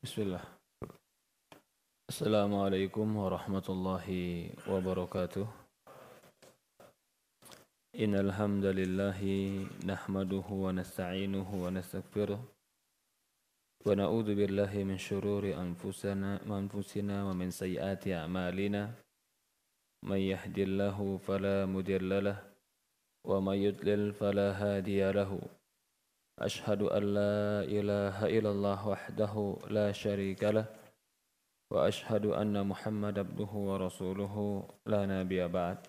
Bismillah. Assalamualaikum warahmatullahi wabarakatuh. Innal hamdalillahi nahmaduhu wa nasta'inuhu wa nastaghfiruh wa na'udzu billahi min shururi anfusina wa min sayyiati a'malina. May yahdihillahu fala mudilla lahu wa may yudlil fala hadiya lahu. Ashhadu an la ilaha illallah wahdahu la syarika lahu وأشهد أن محمد عبده ورسوله لا نبي بعد.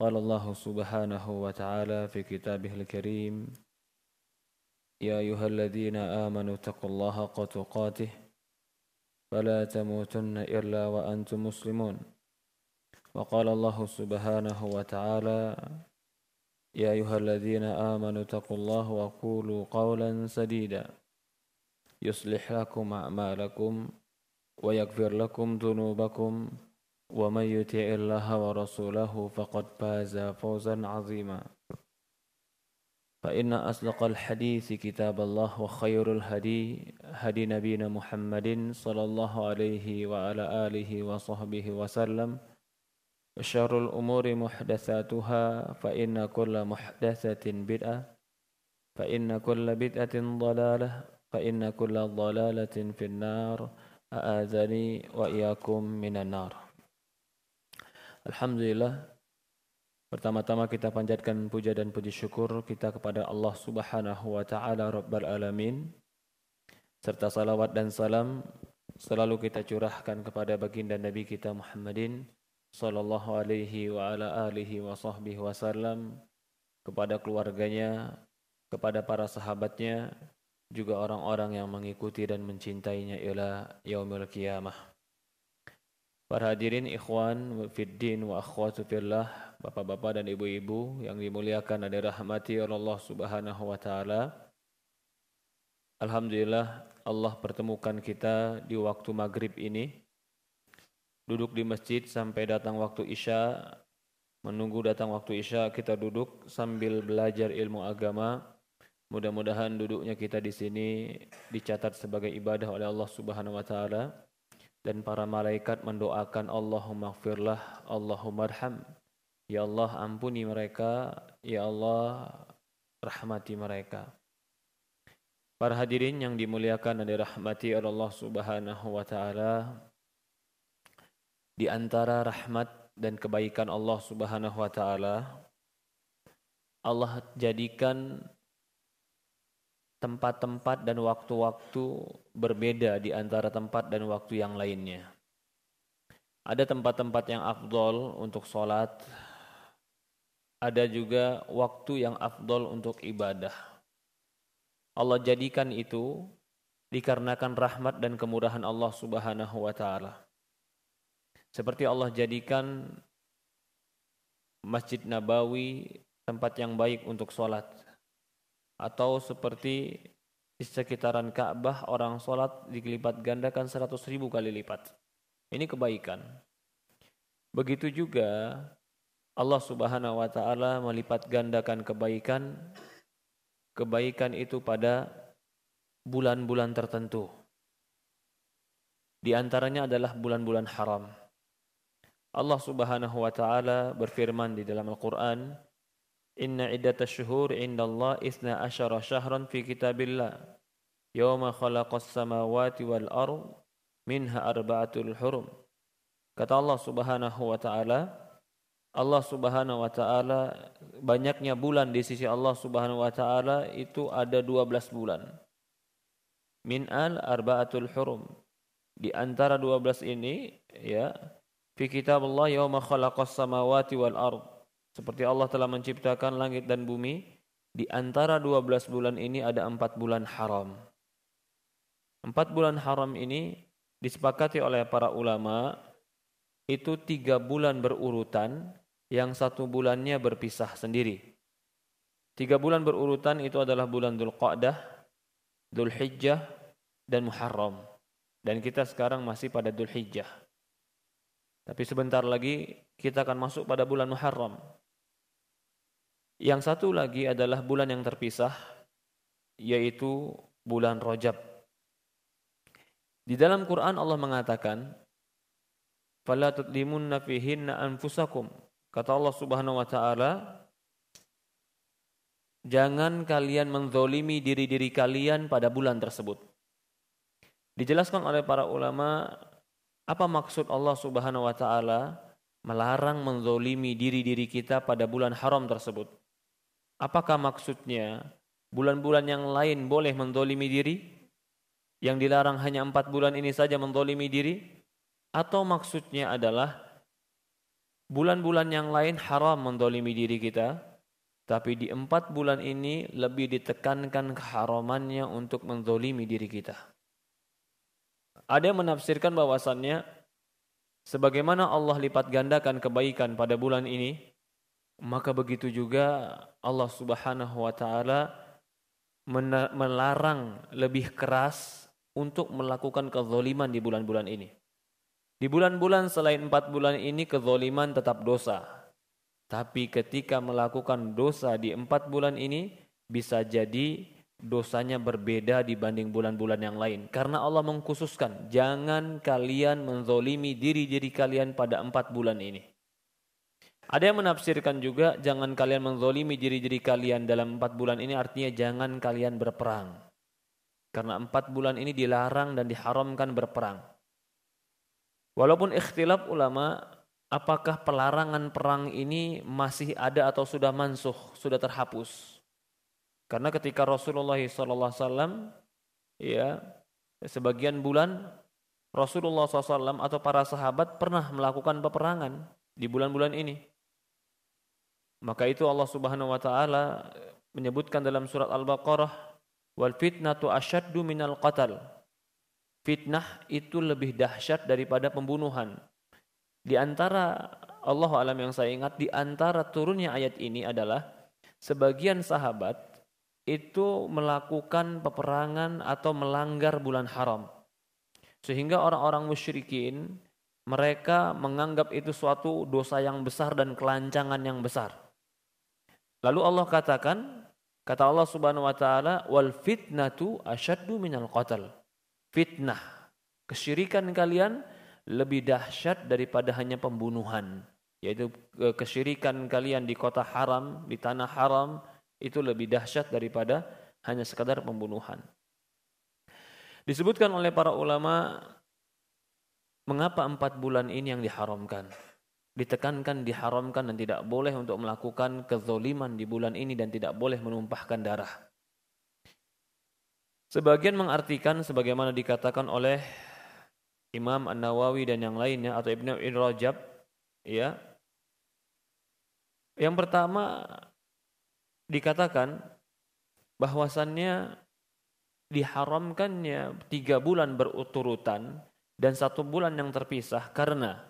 قال الله سبحانه وتعالى في كتابه الكريم: يا أيها الذين آمنوا اتقوا الله حق تقاته فلا تموتن إلا وأنتم مسلمون. وقال الله سبحانه وتعالى: يا أيها الذين آمنوا اتقوا الله وقولوا قولا سديدا يصلح لكم أعمالكم ويغفر لكم ذنوبكم ومن يطع الله ورسوله فقد فاز فوزا عظيما. فإن أصدق الحديث كتاب الله وخير الهدي هدي نبينا محمد صلى الله عليه وعلى آله وصحبه وسلم. وشر الأمور محدثاتها فإن كل محدثة بدعة فإن كل بدعة ضلالة فإن كل ضلالة في النار أعاذني وإياكم من النار. Alhamdulillah, pertama-tama kita panjatkan puja dan puji syukur kita kepada Allah Subhanahu wa taala Rabbul Alamin, serta salawat dan salam selalu kita curahkan kepada baginda Nabi kita Muhammadin sallallahu alaihi wa ala alihi wa sahbihi wasallam, kepada keluarganya, kepada para sahabatnya, juga orang-orang yang mengikuti dan mencintainya ila yaumil qiyamah. Para hadirin ikhwan fiddin wa akhwatu fillah, bapak-bapak dan ibu-ibu yang dimuliakan dan dirahmati oleh Allah Subhanahu wa taala. Alhamdulillah, Allah pertemukan kita di waktu maghrib ini, duduk di masjid sampai datang waktu isya. Menunggu datang waktu isya kita duduk sambil belajar ilmu agama. Mudah-mudahan duduknya kita di sini dicatat sebagai ibadah oleh Allah Subhanahu wa taala, dan para malaikat mendoakan Allahumma ighfirlah, Allahumma arham. Ya Allah, ampuni mereka, ya Allah, rahmati mereka. Para hadirin yang dimuliakan dan dirahmati oleh Allah Subhanahu wa taala, di antara rahmat dan kebaikan Allah Subhanahu wa taala, Allah jadikan tempat-tempat dan waktu-waktu berbeda di antara tempat dan waktu yang lainnya. Ada tempat-tempat yang afdol untuk sholat, ada juga waktu yang afdol untuk ibadah. Allah jadikan itu dikarenakan rahmat dan kemurahan Allah Subhanahu wa taala. Seperti Allah jadikan Masjid Nabawi tempat yang baik untuk sholat, atau seperti di sekitaran Ka'bah orang sholat dilipat gandakan 100.000 kali lipat. Ini kebaikan. Begitu juga Allah Subhanahu wa taala melipat gandakan kebaikan itu pada bulan-bulan tertentu. Di antaranya adalah bulan-bulan haram. Allah Subhanahu wa taala berfirman di dalam Al-Qur'an, Inna iddatash syuhur indallah 12 syahran fi kitabillah yawma khalaqas samawati wal ardh minha arba'atul hurum. Kata Allah Subhanahu wa taala, banyaknya bulan di sisi Allah Subhanahu wa taala itu ada 12 bulan. Min al arba'atul hurum. Di antara 12 ini ya, fi kitabillah yawma khalaqas samawati wal ardh. Seperti Allah telah menciptakan langit dan bumi, di antara 12 bulan ini ada 4 bulan haram. 4 bulan haram ini disepakati oleh para ulama, itu 3 bulan berurutan, yang 1 bulannya berpisah sendiri. 3 bulan berurutan itu adalah bulan Dzulqa'dah, Dzulhijjah, dan Muharram. Dan kita sekarang masih pada Dzulhijjah. Tapi sebentar lagi kita akan masuk pada bulan Muharram. Yang satu lagi adalah bulan yang terpisah, yaitu bulan Rajab. Di dalam Quran Allah mengatakan, "Fala tudlimunna fihinna anfusakum." Kata Allah Subhanahu wa taala, jangan kalian menzolimi diri-diri kalian pada bulan tersebut. Dijelaskan oleh para ulama, apa maksud Allah Subhanahu wa taala melarang menzolimi diri-diri kita pada bulan haram tersebut? Apakah maksudnya bulan-bulan yang lain boleh menzolimi diri? Yang dilarang hanya 4 bulan ini saja menzolimi diri? Atau maksudnya adalah bulan-bulan yang lain haram menzolimi diri kita, tapi di 4 bulan ini lebih ditekankan keharamannya untuk menzolimi diri kita. Ada yang menafsirkan bahwasannya sebagaimana Allah lipat gandakan kebaikan pada bulan ini, maka begitu juga Allah Subhanahu wa taala melarang lebih keras untuk melakukan kezaliman di bulan-bulan ini. Di bulan-bulan selain 4 bulan ini kezaliman tetap dosa. Tapi ketika melakukan dosa di 4 bulan ini, bisa jadi dosanya berbeda dibanding bulan-bulan yang lain. Karena Allah mengkhususkan, jangan kalian menzolimi diri-diri kalian pada 4 bulan ini. Ada yang menafsirkan juga, jangan kalian menzolimi diri-diri kalian dalam 4 bulan ini, artinya jangan kalian berperang. Karena 4 bulan ini dilarang dan diharamkan berperang. Walaupun ikhtilaf ulama, apakah pelarangan perang ini masih ada atau sudah mansuh, sudah terhapus. Karena ketika Rasulullah SAW, ya, sebagian bulan Rasulullah SAW atau para sahabat pernah melakukan peperangan di bulan-bulan ini. Maka itu Allah Subhanahu wa taala menyebutkan dalam surat Al-Baqarah, wal fitnatu asyaddu minal qatal. Fitnah itu lebih dahsyat daripada pembunuhan. Di antara, Allahu alam yang saya ingat, di antara turunnya ayat ini adalah sebagian sahabat itu melakukan peperangan atau melanggar bulan haram. Sehingga orang-orang musyrikin, mereka menganggap itu suatu dosa yang besar dan kelancangan yang besar. Lalu Allah katakan, kata Allah Subhanahu wa taala, wal fitnatu asyaddu minal qatl. Fitnah, kesyirikan kalian lebih dahsyat daripada hanya pembunuhan. Yaitu kesyirikan kalian di kota haram, di tanah haram, itu lebih dahsyat daripada hanya sekadar pembunuhan. Disebutkan oleh para ulama, mengapa 4 bulan ini yang diharamkan? Ditekankan, diharamkan dan tidak boleh untuk melakukan kezoliman di bulan ini dan tidak boleh menumpahkan darah. Sebagian mengartikan sebagaimana dikatakan oleh Imam An-Nawawi dan yang lainnya atau Ibnu Rajab, ya. Yang pertama dikatakan bahwasannya diharamkannya 3 bulan berurutan dan 1 bulan yang terpisah karena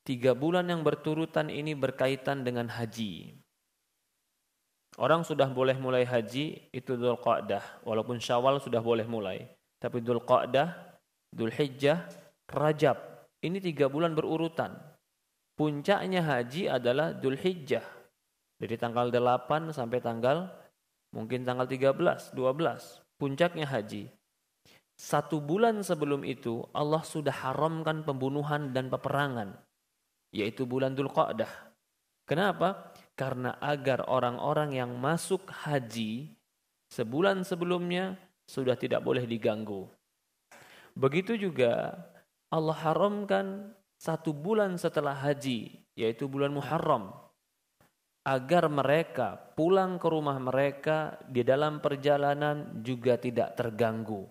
3 bulan yang berturutan ini berkaitan dengan haji. Orang sudah boleh mulai haji itu Dzulqa'dah, walaupun Syawal sudah boleh mulai. Tapi Dzulqa'dah, Dzulhijjah, Rajab, ini 3 bulan berurutan. Puncaknya haji adalah Dzulhijjah. Dari tanggal 8 sampai tanggal mungkin tanggal 13, 12. Puncaknya haji. 1 bulan sebelum itu Allah sudah haramkan pembunuhan dan peperangan, yaitu bulan Dzulqa'dah. Kenapa? Karena agar orang-orang yang masuk haji sebulan sebelumnya sudah tidak boleh diganggu. Begitu juga Allah haramkan 1 bulan setelah haji, yaitu bulan Muharram, agar mereka pulang ke rumah mereka di dalam perjalanan juga tidak terganggu.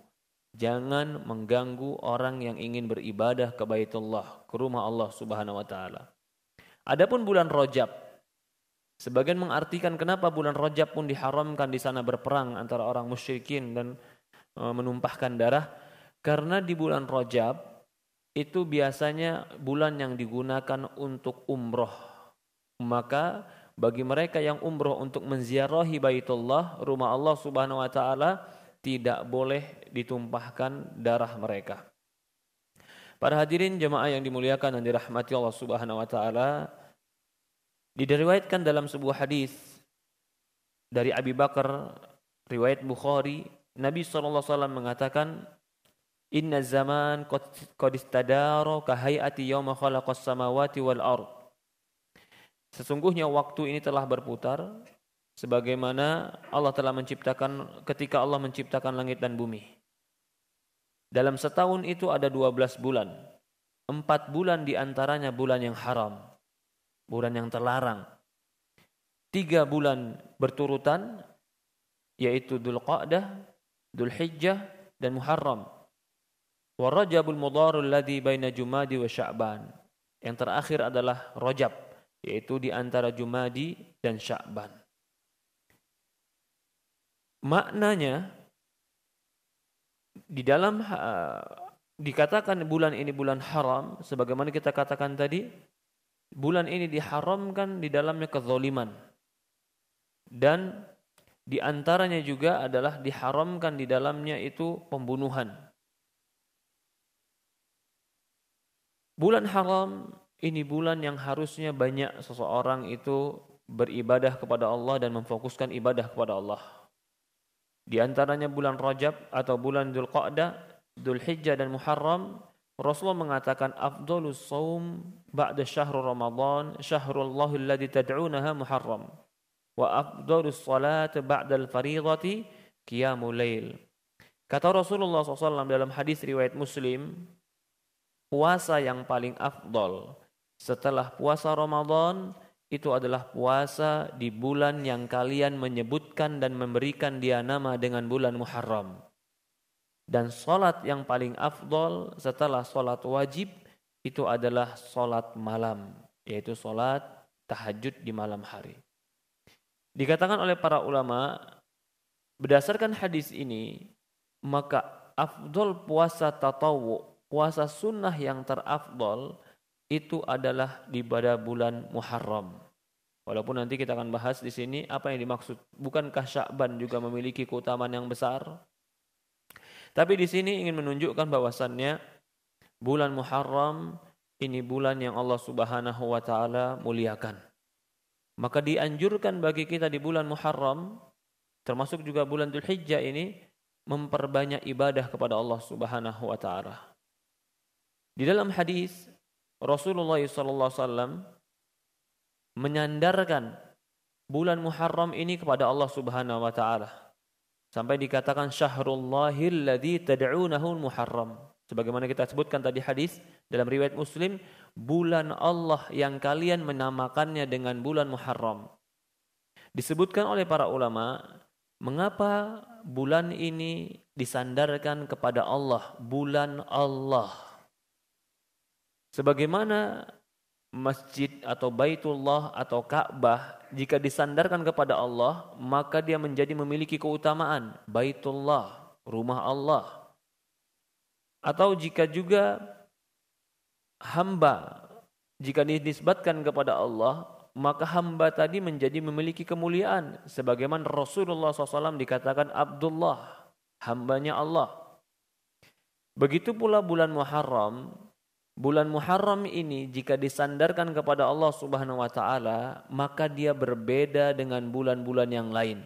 Jangan mengganggu orang yang ingin beribadah ke Baitullah, ke rumah Allah Subhanahu wa taala. Adapun bulan Rajab, sebagian mengartikan kenapa bulan Rajab pun diharamkan di sana berperang antara orang musyrikin dan menumpahkan darah, karena di bulan Rajab itu biasanya bulan yang digunakan untuk umroh. Maka bagi mereka yang umroh untuk menziarahi Baitullah, rumah Allah Subhanahu wa taala, tidak boleh ditumpahkan darah mereka. Para hadirin jemaah yang dimuliakan dan dirahmati Allah Subhanahu wa taala, diriwayatkan dalam sebuah hadis dari Abi Bakar, riwayat Bukhari, Nabi SAW mengatakan, Inna zaman qad istadara ka hayati yauma khalaqas samawati wal ard. Sesungguhnya waktu ini telah berputar sebagaimana Allah telah menciptakan ketika Allah menciptakan langit dan bumi. Dalam setahun itu ada 12 bulan. 4 bulan diantaranya bulan yang haram, bulan yang terlarang. 3 bulan berturutan, yaitu Dzulqa'dah, Dzulhijjah, dan Muharram. Wa Rajabul Mudharul ladzi baina Jumadi wa Sya'ban. Yang terakhir adalah Rajab, yaitu di antara Jumadi dan Sya'ban. Maknanya di dalam dikatakan bulan ini bulan haram, sebagaimana kita katakan tadi, bulan ini diharamkan di dalamnya kezaliman. Dan di antaranya juga adalah diharamkan di dalamnya itu pembunuhan. Bulan haram ini bulan yang harusnya banyak seseorang itu beribadah kepada Allah dan memfokuskan ibadah kepada Allah. Di antaranya bulan Rajab atau bulan Dzulqa'dah, Dzulhijjah dan Muharram, Rasulullah mengatakan afdhalus shaum ba'da syahrul Ramadan syahrullahil ladzi tad'unaha Muharram wa afdhalus salat ba'dal fardhati qiyamul lail. Kata Rasulullah SAW dalam hadis riwayat Muslim, puasa yang paling afdal setelah puasa Ramadan itu adalah puasa di bulan yang kalian menyebutkan dan memberikan dia nama dengan bulan Muharram. Dan salat yang paling afdal setelah salat wajib itu adalah salat malam, yaitu salat tahajud di malam hari. Dikatakan oleh para ulama, berdasarkan hadis ini, maka afdal puasa tatawwu, puasa sunnah yang terafdal itu adalah di pada bulan Muharram. Walaupun nanti kita akan bahas di sini apa yang dimaksud. Bukankah Sya'ban juga memiliki keutamaan yang besar? Tapi di sini ingin menunjukkan bahwasannya bulan Muharram ini bulan yang Allah Subhanahu wa taala muliakan. Maka dianjurkan bagi kita di bulan Muharram, termasuk juga bulan Dzulhijjah ini, memperbanyak ibadah kepada Allah Subhanahu wa taala. Di dalam hadis Rasulullah SAW menyandarkan bulan Muharram ini kepada Allah Subhanahu wa taala. Sampai dikatakan syahrullahil ladzi tad'unahu Muharram. Sebagaimana kita sebutkan tadi hadis dalam riwayat Muslim, bulan Allah yang kalian menamakannya dengan bulan Muharram. Disebutkan oleh para ulama, mengapa bulan ini disandarkan kepada Allah, bulan Allah. Sebagaimana masjid atau Baitullah atau Ka'bah jika disandarkan kepada Allah, maka dia menjadi memiliki keutamaan Baitullah, rumah Allah. Atau jika juga hamba jika dinisbatkan kepada Allah, maka hamba tadi menjadi memiliki kemuliaan. Sebagaimana Rasulullah SAW dikatakan Abdullah, hambanya Allah. Begitu pula bulan Muharram. Bulan Muharram ini jika disandarkan kepada Allah Subhanahu wa taala, maka dia berbeda dengan bulan-bulan yang lain.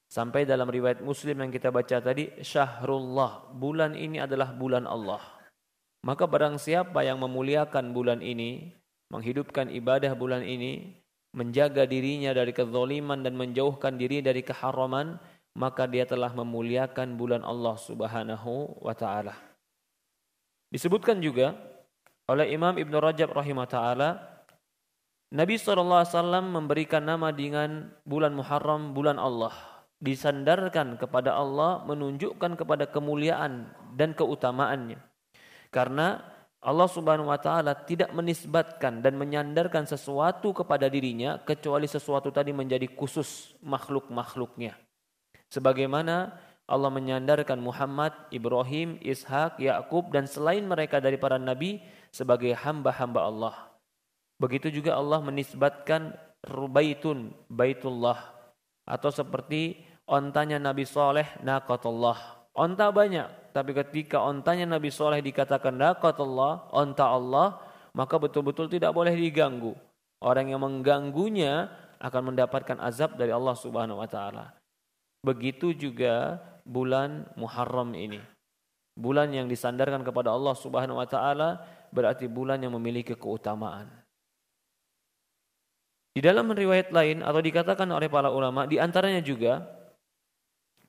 Sampai dalam riwayat Muslim yang kita baca tadi, syahrullah, bulan ini adalah bulan Allah. Maka barang siapa yang memuliakan bulan ini, menghidupkan ibadah bulan ini, menjaga dirinya dari kezaliman dan menjauhkan diri dari keharaman, maka dia telah memuliakan bulan Allah Subhanahu wa taala. Disebutkan juga oleh Imam Ibn Rajab rahimah ta'ala, Nabi SAW memberikan nama dengan bulan Muharram, bulan Allah. Disandarkan kepada Allah, menunjukkan kepada kemuliaan dan keutamaannya. Karena Allah Subhanahu wa ta'ala tidak menisbatkan dan menyandarkan sesuatu kepada dirinya, kecuali sesuatu tadi menjadi khusus makhluk-makhluknya. Sebagaimana Allah menyandarkan Muhammad, Ibrahim, Ishak, Yakub dan selain mereka dari para nabi sebagai hamba-hamba Allah. Begitu juga Allah menisbatkan Rubaitun, Baitullah, atau seperti ontanya Nabi Saleh, Naqatullah. Onta banyak, tapi ketika ontanya Nabi Saleh dikatakan Naqatullah, onta Allah, maka betul-betul tidak boleh diganggu. Orang yang mengganggunya akan mendapatkan azab dari Allah Subhanahu wa taala. Begitu juga bulan Muharram ini. bulan yang disandarkan kepada Allah Subhanahu wa taala, berarti bulan yang memiliki keutamaan. Di dalam riwayat lain atau dikatakan oleh para ulama, di antaranya juga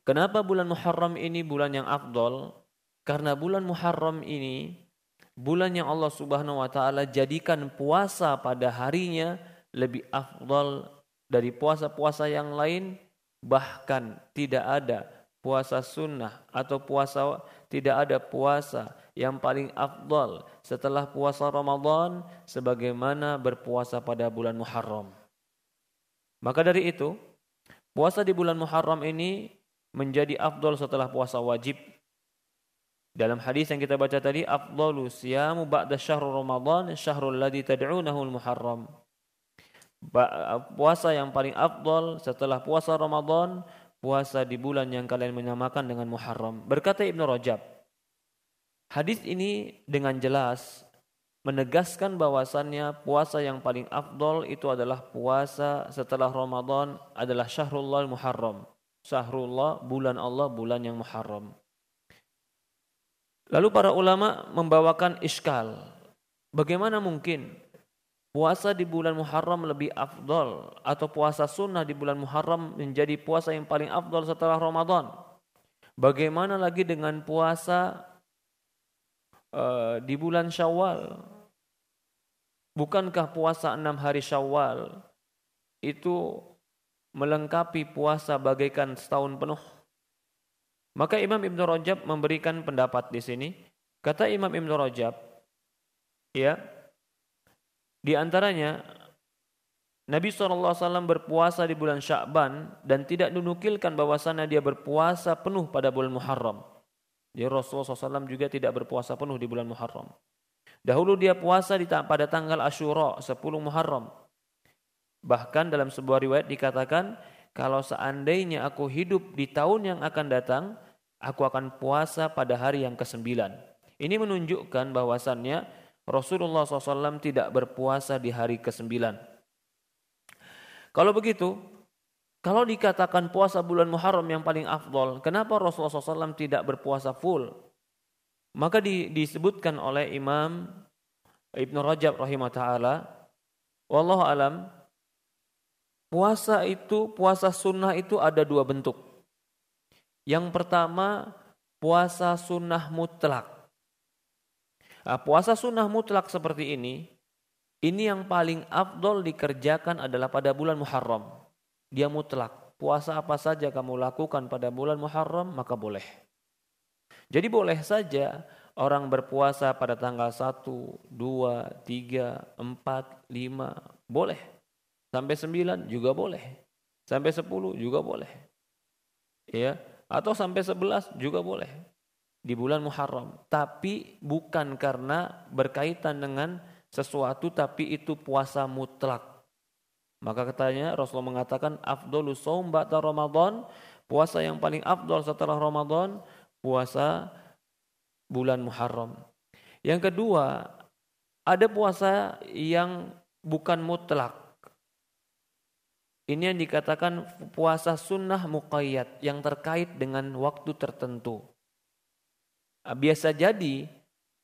kenapa bulan Muharram ini bulan yang afdol? Karena bulan Muharram ini bulan yang Allah Subhanahu wa taala jadikan puasa pada harinya lebih afdal dari puasa-puasa yang lain, bahkan tidak ada puasa sunnah atau tidak ada puasa yang paling afdal setelah puasa Ramadan sebagaimana berpuasa pada bulan Muharram. Maka dari itu, puasa di bulan Muharram ini menjadi afdal setelah puasa wajib. Dalam hadis yang kita baca tadi, afdalu siyamu ba'da syahrul Ramadan syahrul ladzi tad'unahu al-Muharram. Puasa yang paling afdal setelah puasa Ramadan, puasa di bulan yang kalian menyamakan dengan Muharram. Berkata Ibnu Rajab, hadis ini dengan jelas menegaskan bahwasannya puasa yang paling afdal itu adalah puasa setelah Ramadan adalah Syahrullah Muharram. Syahrullah, bulan Allah, bulan yang Muharram. Lalu para ulama membawakan iskal. Bagaimana mungkin puasa di bulan Muharram lebih afdal atau puasa sunnah di bulan Muharram menjadi puasa yang paling afdal setelah Ramadan? Bagaimana lagi dengan puasa di bulan Syawal? Bukankah puasa 6 hari Syawal itu melengkapi puasa bagaikan setahun penuh? Maka Imam Ibnu Rajab memberikan pendapat di sini. Kata Imam Ibnu Rajab, ya, di antaranya Nabi SAW berpuasa di bulan Sya'ban dan tidak dinukilkan bahwasannya dia berpuasa penuh pada bulan Muharram. Jadi Rasulullah SAW juga tidak berpuasa penuh di bulan Muharram. Dahulu dia puasa pada tanggal Asyura 10 Muharram. Bahkan dalam sebuah riwayat dikatakan, kalau seandainya aku hidup di tahun yang akan datang, aku akan puasa pada hari yang ke-9. Ini menunjukkan bahwasannya Rasulullah SAW tidak berpuasa di hari ke-9. Kalau begitu, kalau dikatakan puasa bulan Muharram yang paling afdol, kenapa Rasulullah SAW tidak berpuasa full? Maka disebutkan oleh Imam Ibnu Rajab rahimah ta'ala, wallahu alam, puasa sunnah itu ada 2 bentuk. Yang pertama, puasa sunnah mutlak. Puasa sunnah mutlak seperti ini yang paling afdol dikerjakan adalah pada bulan Muharram. Dia mutlak. Puasa apa saja kamu lakukan pada bulan Muharram, maka boleh. Jadi boleh saja orang berpuasa pada tanggal 1, 2, 3, 4, 5, boleh. Sampai 9 juga boleh. Sampai 10 juga boleh. Ya, atau sampai 11 juga boleh. Di bulan Muharram. Tapi bukan karena berkaitan dengan sesuatu, tapi itu puasa mutlak. Maka katanya Rasulullah mengatakan afdhalus shaum ba'da Ramadan, puasa yang paling afdal setelah Ramadan, puasa bulan Muharram. Yang kedua, ada puasa yang bukan mutlak. Ini yang dikatakan puasa sunnah muqayyad yang terkait dengan waktu tertentu. Biasa jadi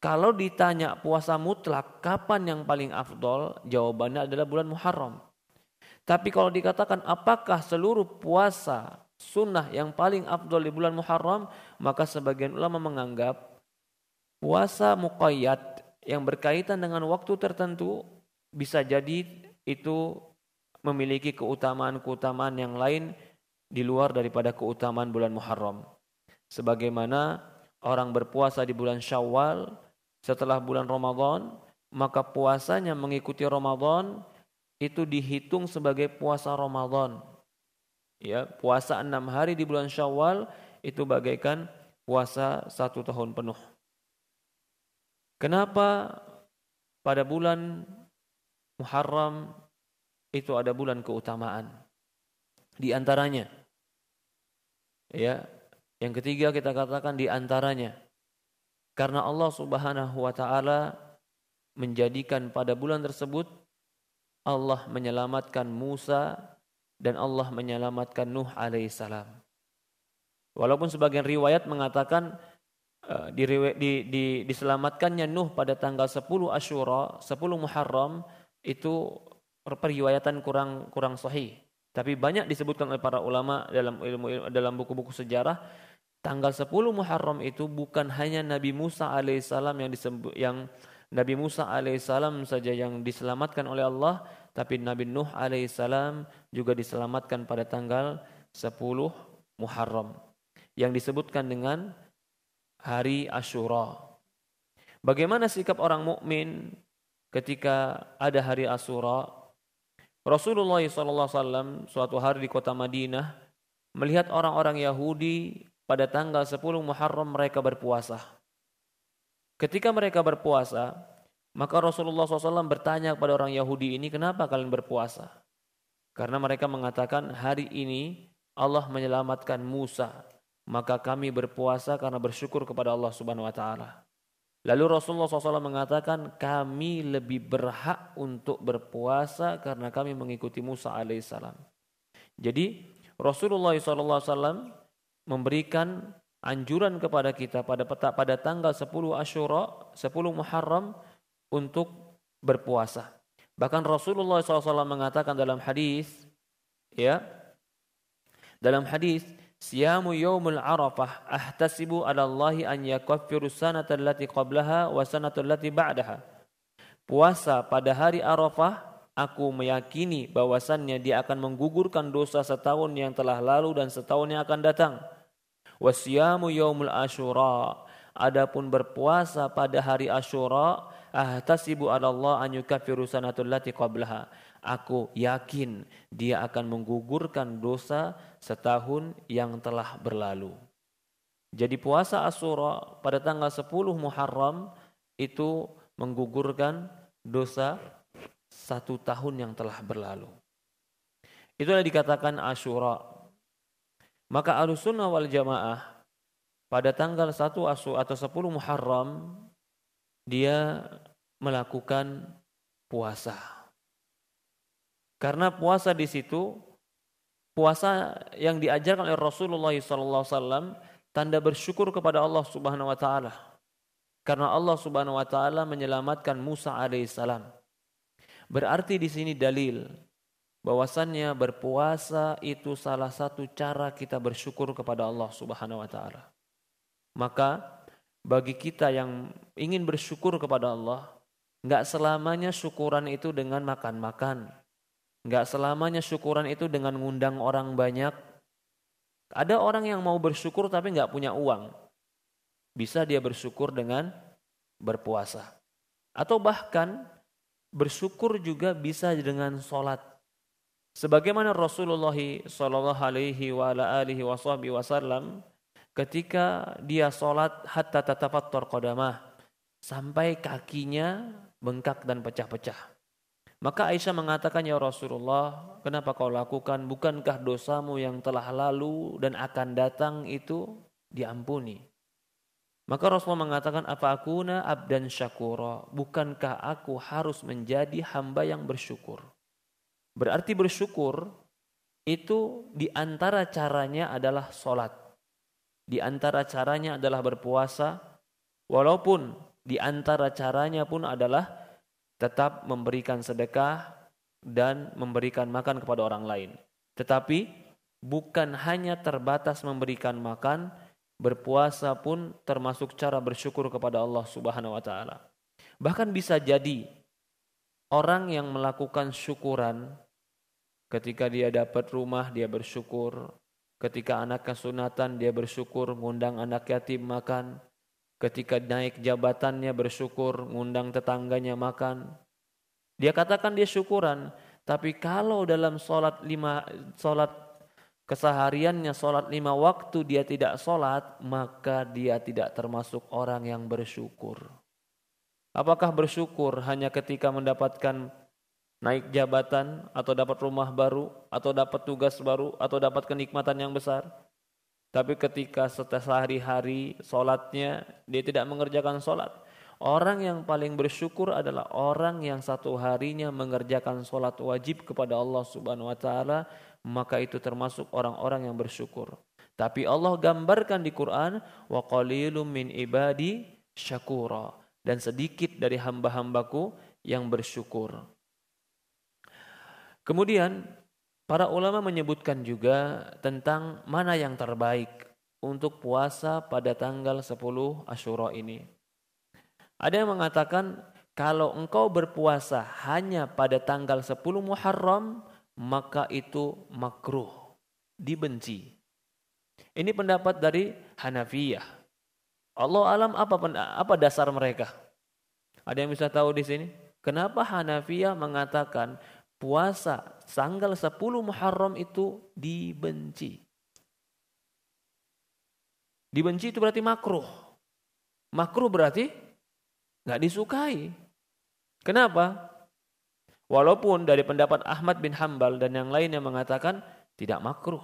kalau ditanya puasa mutlak kapan yang paling afdol, jawabannya adalah bulan Muharram. Tapi kalau dikatakan apakah seluruh puasa sunnah yang paling afdol di bulan Muharram, maka sebagian ulama menganggap puasa muqayyad yang berkaitan dengan waktu tertentu bisa jadi itu memiliki keutamaan-keutamaan yang lain di luar daripada keutamaan bulan Muharram. Sebagaimana orang berpuasa di bulan Syawal setelah bulan Ramadan, maka puasanya mengikuti Ramadan itu dihitung sebagai puasa Ramadan. Ya, puasa 6 hari di bulan Syawal itu bagaikan puasa 1 tahun penuh. Kenapa pada bulan Muharram itu ada bulan keutamaan? Di antaranya, ya, yang ketiga kita katakan di antaranya, karena Allah Subhanahu wa taala menjadikan pada bulan tersebut Allah menyelamatkan Musa dan Allah menyelamatkan Nuh alaihissalam. Walaupun sebagian riwayat mengatakan diselamatkannya Nuh pada tanggal 10 Asyura, 10 Muharram itu periwayatan kurang sahih. Tapi banyak disebutkan oleh para ulama dalam buku-buku sejarah, tanggal 10 Muharram itu bukan hanya Nabi Musa alaihissalam yang Nabi Musa alaihissalam saja yang diselamatkan oleh Allah, tapi Nabi Nuh alaihissalam juga diselamatkan pada tanggal 10 Muharram yang disebutkan dengan hari Asyura. Bagaimana sikap orang mukmin ketika ada hari Asyura? Rasulullah SAW suatu hari di kota Madinah melihat orang-orang Yahudi pada tanggal 10 Muharram mereka berpuasa. Ketika mereka berpuasa, maka Rasulullah SAW bertanya kepada orang Yahudi ini, kenapa kalian berpuasa? Karena mereka mengatakan hari ini Allah menyelamatkan Musa, maka kami berpuasa karena bersyukur kepada Allah Subhanahu wa taala. Lalu Rasulullah SAW mengatakan kami lebih berhak untuk berpuasa karena kami mengikuti Musa alaihissalam. Jadi Rasulullah SAW memberikan anjuran kepada kita pada tanggal 10 Asyura, 10 Muharram untuk berpuasa. Bahkan Rasulullah SAW mengatakan dalam hadis, siyamu yaumul arafah ahtasibu ala Allahi an yakaffiru sanata allati qablaha wa sanata allati ba'daha. Puasa pada hari Arafah, aku meyakini bahwasannya dia akan menggugurkan dosa setahun yang telah lalu dan setahun yang akan datang. Wa siyamu yaumul asyura, adapun berpuasa pada hari Asyura, ahtasibu ala Allah an yukaffiru sanata allati qablaha. Aku yakin dia akan menggugurkan dosa setahun yang telah berlalu. Jadi puasa Asyura pada tanggal 10 Muharram itu menggugurkan dosa 1 tahun yang telah berlalu. Itulah dikatakan Asyura. Maka Ahlussunnah wal Jamaah pada tanggal 1 Asyura atau 10 Muharram dia melakukan puasa. Karena puasa di situ, puasa yang diajarkan oleh Rasulullah SAW, tanda bersyukur kepada Allah Subhanahu Wa Taala. Karena Allah Subhanahu Wa Taala menyelamatkan Musa alaihissalam. Berarti di sini dalil bahwasannya berpuasa itu salah satu cara kita bersyukur kepada Allah Subhanahu Wa Taala. Maka bagi kita yang ingin bersyukur kepada Allah, nggak selamanya syukuran itu dengan makan-makan. Enggak selamanya syukuran itu dengan ngundang orang banyak. Ada orang yang mau bersyukur tapi enggak punya uang. Bisa dia bersyukur dengan berpuasa. Atau bahkan bersyukur juga bisa dengan sholat. Sebagaimana Rasulullah SAW ketika dia sholat hatta tatafattar qadamah, sampai kakinya bengkak dan pecah-pecah. Maka Aisyah mengatakan, ya Rasulullah, kenapa kau lakukan? Bukankah dosamu yang telah lalu dan akan datang itu diampuni? Maka Rasulullah mengatakan, apa akuna abdan syakura? Bukankah aku harus menjadi hamba yang bersyukur? Berarti bersyukur itu di antara caranya adalah sholat. Di antara caranya adalah berpuasa. Walaupun di antara caranya pun adalah tetap memberikan sedekah dan memberikan makan kepada orang lain. Tetapi bukan hanya terbatas memberikan makan, berpuasa pun termasuk cara bersyukur kepada Allah Subhanahu wa taala. Bahkan bisa jadi orang yang melakukan syukuran ketika dia dapat rumah dia bersyukur, ketika anaknya sunatan dia bersyukur ngundang anak yatim makan, ketika naik jabatannya bersyukur, ngundang tetangganya makan. Dia katakan dia syukuran, tapi kalau dalam sholat kesehariannya, sholat 5 waktu dia tidak sholat, maka dia tidak termasuk orang yang bersyukur. Apakah bersyukur hanya ketika mendapatkan naik jabatan, atau dapat rumah baru, atau dapat tugas baru, atau dapat kenikmatan yang besar? Tapi ketika sehari-hari sholatnya dia tidak mengerjakan sholat. Orang yang paling bersyukur adalah orang yang satu harinya mengerjakan sholat wajib kepada Allah Subhanahu Wa Taala, maka itu termasuk orang-orang yang bersyukur. Tapi Allah gambarkan di Quran, wa qalilum min ibadi syakura, dan sedikit dari hamba-hambaku yang bersyukur. Kemudian para ulama menyebutkan juga tentang mana yang terbaik untuk puasa pada tanggal 10 Asyura ini. Ada yang mengatakan kalau engkau berpuasa hanya pada tanggal 10 Muharram, maka itu makruh, dibenci. Ini pendapat dari Hanafiyah. Allah alam apa dasar mereka? Ada yang bisa tahu di sini? Kenapa Hanafiyah mengatakan puasa tanggal 10 Muharram itu dibenci? Dibenci itu berarti makruh. Makruh berarti nggak disukai. Kenapa? Walaupun dari pendapat Ahmad bin Hambal dan yang lain yang mengatakan tidak makruh.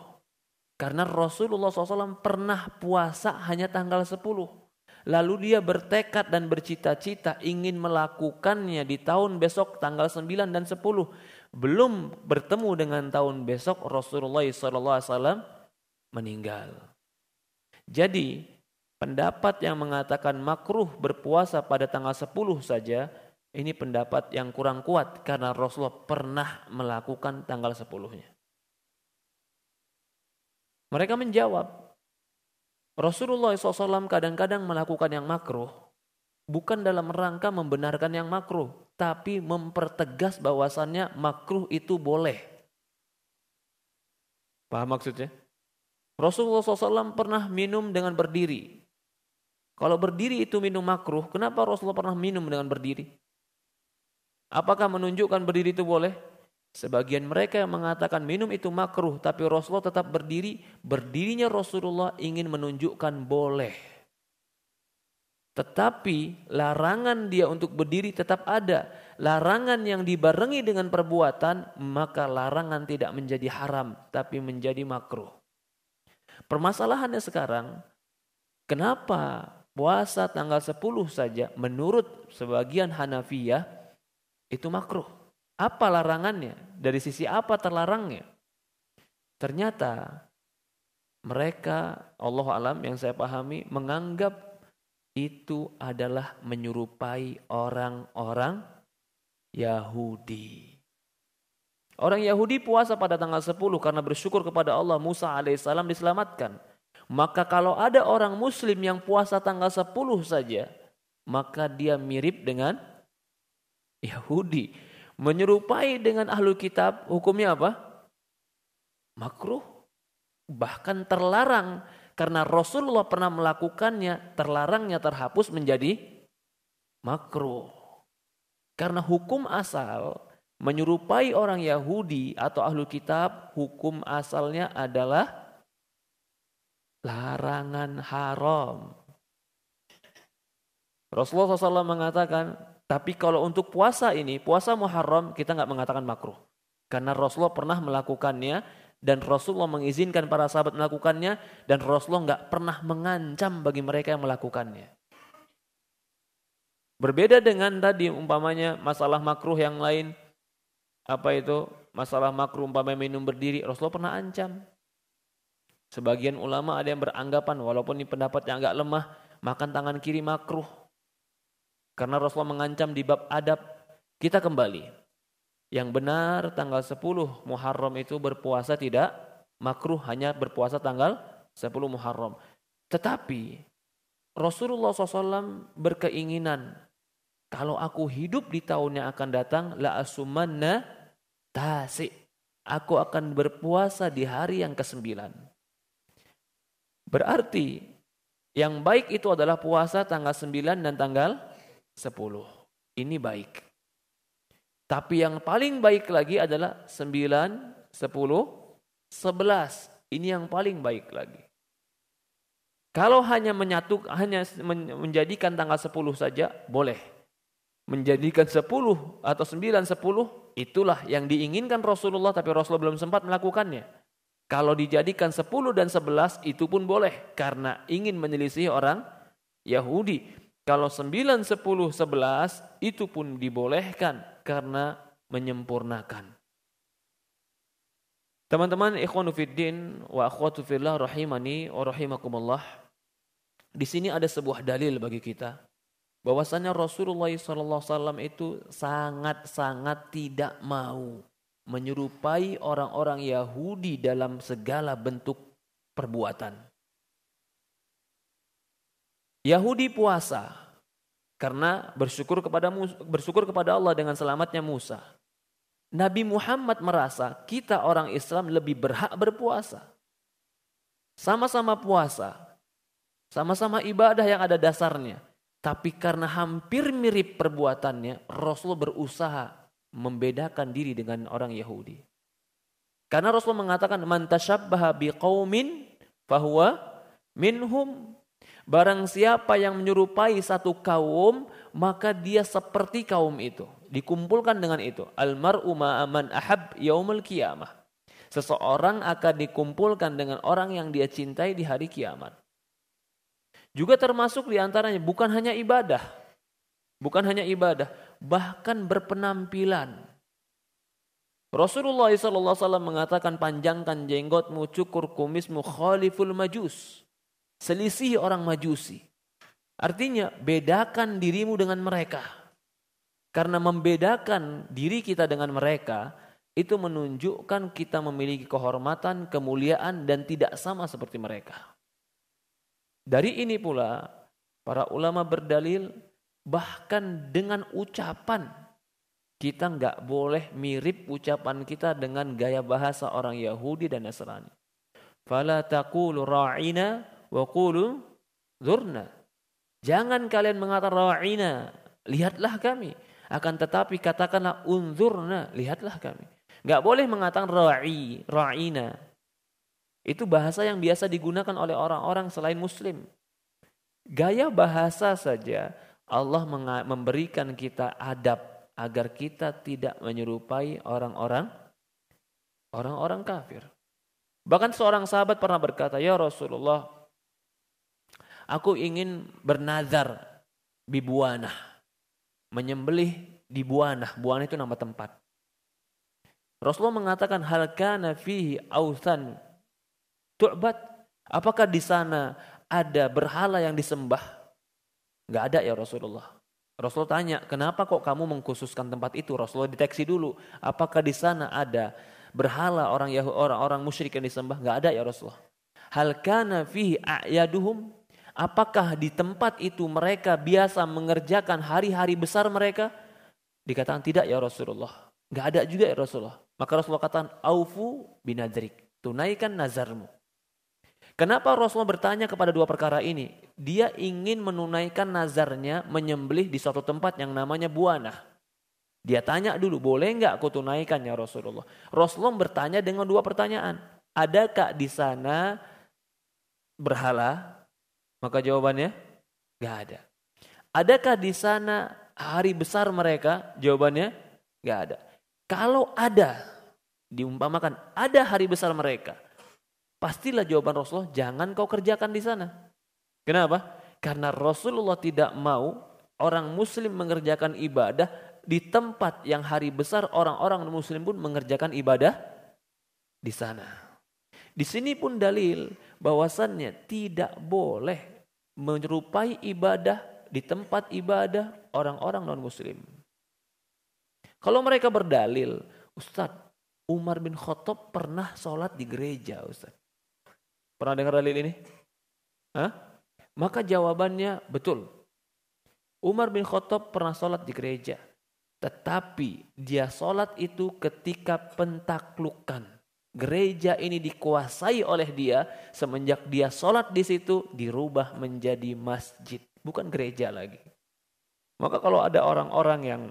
Karena Rasulullah SAW pernah puasa hanya tanggal 10. Lalu dia bertekad dan bercita-cita ingin melakukannya di tahun besok tanggal 9 dan 10. Belum bertemu dengan tahun besok Rasulullah SAW meninggal. Jadi pendapat yang mengatakan makruh berpuasa pada tanggal 10 saja, ini pendapat yang kurang kuat karena Rasulullah pernah melakukan tanggal 10-nya. Mereka menjawab, Rasulullah SAW kadang-kadang melakukan yang makruh, bukan dalam rangka membenarkan yang makruh, tapi mempertegas bahwasannya makruh itu boleh. Paham maksudnya? Rasulullah SAW pernah minum dengan berdiri. Kalau berdiri itu minum makruh, kenapa Rasulullah pernah minum dengan berdiri? Apakah menunjukkan berdiri itu boleh? Sebagian mereka yang mengatakan minum itu makruh, tapi Rasulullah tetap berdiri. Berdirinya Rasulullah ingin menunjukkan boleh. Tetapi larangan dia untuk berdiri tetap ada. Larangan yang dibarengi dengan perbuatan, maka larangan tidak menjadi haram, tapi menjadi makruh. Permasalahannya sekarang, kenapa puasa tanggal 10 saja menurut sebagian Hanafiyah itu makruh? Apa larangannya? Dari sisi apa terlarangnya? Ternyata mereka, Allah alam yang saya pahami, menganggap itu adalah menyerupai orang-orang Yahudi. Orang Yahudi puasa pada tanggal 10 karena bersyukur kepada Allah Musa alaihissalam diselamatkan. Maka kalau ada orang muslim yang puasa tanggal 10 saja, maka dia mirip dengan Yahudi. Menyerupai dengan ahlul kitab, hukumnya apa? Makruh. Bahkan terlarang. Karena Rasulullah pernah melakukannya, terlarangnya terhapus menjadi makruh. Karena hukum asal menyerupai orang Yahudi atau ahlul kitab, hukum asalnya adalah larangan haram. Rasulullah SAW mengatakan, tapi kalau untuk puasa ini, puasa Muharram, kita nggak mengatakan makruh. Karena Rasulullah pernah melakukannya, dan Rasulullah mengizinkan para sahabat melakukannya, dan Rasulullah nggak pernah mengancam bagi mereka yang melakukannya. Berbeda dengan tadi umpamanya masalah makruh yang lain, apa itu? Masalah makruh umpamanya minum berdiri, Rasulullah pernah ancam. Sebagian ulama ada yang beranggapan, walaupun ini pendapat yang agak lemah, makan tangan kiri makruh. Karena Rasulullah mengancam di bab adab. Kita kembali. Yang benar tanggal 10 Muharram itu berpuasa tidak makruh, hanya berpuasa tanggal 10 Muharram. Tetapi Rasulullah SAW berkeinginan, kalau aku hidup di tahun yang akan datang, la asumanna tasi. Aku akan berpuasa di hari yang ke-9. Berarti yang baik itu adalah puasa tanggal 9 dan tanggal 10. Ini baik. Tapi yang paling baik lagi adalah 9, 10, 11. Ini yang paling baik lagi. Kalau hanya menjadikan tanggal 10 saja boleh. Menjadikan 10 atau 9, 10 itulah yang diinginkan Rasulullah, tapi Rasulullah belum sempat melakukannya. Kalau dijadikan 10 dan 11 itu pun boleh karena ingin menyelisih orang Yahudi. Kalau 9, 10, 11 itu pun dibolehkan karena menyempurnakan. Teman-teman ikhwanu fiddin wa akhwatu fillah rahimani wa rahimakumullah. Di sini ada sebuah dalil bagi kita bahwasanya Rasulullah SAW itu sangat-sangat tidak mau menyerupai orang-orang Yahudi dalam segala bentuk perbuatan. Yahudi puasa karena bersyukur kepada Allah dengan selamatnya Musa. Nabi Muhammad merasa kita orang Islam lebih berhak berpuasa. Sama-sama puasa, sama-sama ibadah yang ada dasarnya. Tapi karena hampir mirip perbuatannya, Rasul berusaha membedakan diri dengan orang Yahudi. Karena Rasul mengatakan, man tashabbaha biqaumin fahuwa minhum. Barang siapa yang menyerupai satu kaum, maka dia seperti kaum itu. Dikumpulkan dengan itu. Almar'u ma'aman ahab yaumul qiyamah. Seseorang akan dikumpulkan dengan orang yang dia cintai di hari kiamat. Juga termasuk diantaranya bukan hanya ibadah. Bukan hanya ibadah. Bahkan berpenampilan. Rasulullah SAW mengatakan panjangkan jenggotmu, cukur kumismu, khaliful majus. Selisih orang majusi. Artinya bedakan dirimu dengan mereka. Karena membedakan diri kita dengan mereka, itu menunjukkan kita memiliki kehormatan, kemuliaan, dan tidak sama seperti mereka. Dari ini pula, para ulama berdalil, bahkan dengan ucapan, kita nggak boleh mirip ucapan kita dengan gaya bahasa orang Yahudi dan Nasrani. Fala taqulu ra'ina wa qulu zurna. Jangan kalian mengatakan ra'ina, lihatlah kami. Akan tetapi katakanlah unzurna, lihatlah kami. Enggak boleh mengatakan ra'ina. Itu bahasa yang biasa digunakan oleh orang-orang selain muslim. Gaya bahasa saja Allah memberikan kita adab agar kita tidak menyerupai orang-orang kafir. Bahkan seorang sahabat pernah berkata, "Ya Rasulullah, aku ingin bernazar bibuanah." Menyembelih di Buanah. Buanah itu nama tempat. Rasulullah mengatakan, hal kana fihi authan tu'bad. Apakah di sana ada berhala yang disembah? Enggak ada ya Rasulullah. Rasulullah tanya, kenapa kok kamu mengkhususkan tempat itu? Rasulullah deteksi dulu, apakah di sana ada berhala orang musyrik yang disembah? Enggak ada ya Rasulullah. Hal kana fihi a'yaduhum. Apakah di tempat itu mereka biasa mengerjakan hari-hari besar mereka? Dikatakan tidak ya Rasulullah. Enggak ada juga ya Rasulullah. Maka Rasulullah katakan, aufu binadrik. Tunaikan nazarmu. Kenapa Rasulullah bertanya kepada dua perkara ini? Dia ingin menunaikan nazarnya menyembelih di suatu tempat yang namanya Buanah. Dia tanya dulu, boleh enggak aku tunaikan ya Rasulullah? Rasulullah bertanya dengan dua pertanyaan. Adakah di sana berhala? Maka jawabannya, gak ada. Adakah di sana hari besar mereka? Jawabannya, gak ada. Kalau ada, diumpamakan ada hari besar mereka, pastilah jawaban Rasulullah, jangan kau kerjakan di sana. Kenapa? Karena Rasulullah tidak mau orang muslim mengerjakan ibadah di tempat yang hari besar orang-orang muslim pun mengerjakan ibadah di sana. Di sini pun dalil bahwasannya tidak boleh menyerupai ibadah di tempat ibadah orang-orang non-muslim. Kalau mereka berdalil, Ustadz, Umar bin Khattab pernah sholat di gereja, Ustadz. Pernah dengar dalil ini? Hah? Maka jawabannya betul. Umar bin Khattab pernah sholat di gereja. Tetapi dia sholat itu ketika pentaklukan. Gereja ini dikuasai oleh dia, semenjak dia sholat di situ dirubah menjadi masjid, bukan gereja lagi. Maka kalau ada orang-orang yang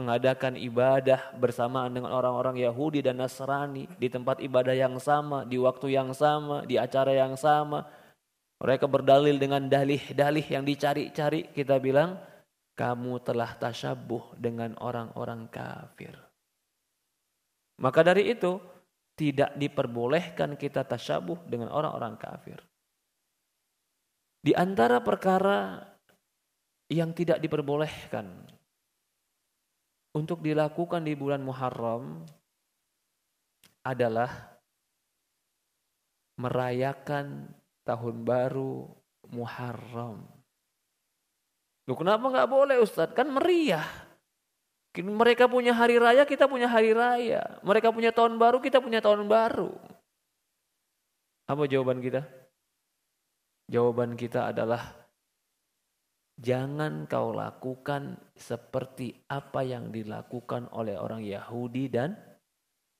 mengadakan ibadah bersamaan dengan orang-orang Yahudi dan Nasrani di tempat ibadah yang sama, di waktu yang sama, di acara yang sama, mereka berdalil dengan dalih-dalih yang dicari-cari, kita bilang kamu telah tasyabuh dengan orang-orang kafir. Maka dari itu tidak diperbolehkan kita tasyabuh dengan orang-orang kafir. Di antara perkara yang tidak diperbolehkan untuk dilakukan di bulan Muharram adalah merayakan tahun baru Muharram. Loh, kenapa nggak boleh Ustadz? Kan meriah. Mereka punya hari raya, kita punya hari raya. Mereka punya tahun baru, kita punya tahun baru. Apa jawaban kita? Jawaban kita adalah jangan kau lakukan seperti apa yang dilakukan oleh orang Yahudi dan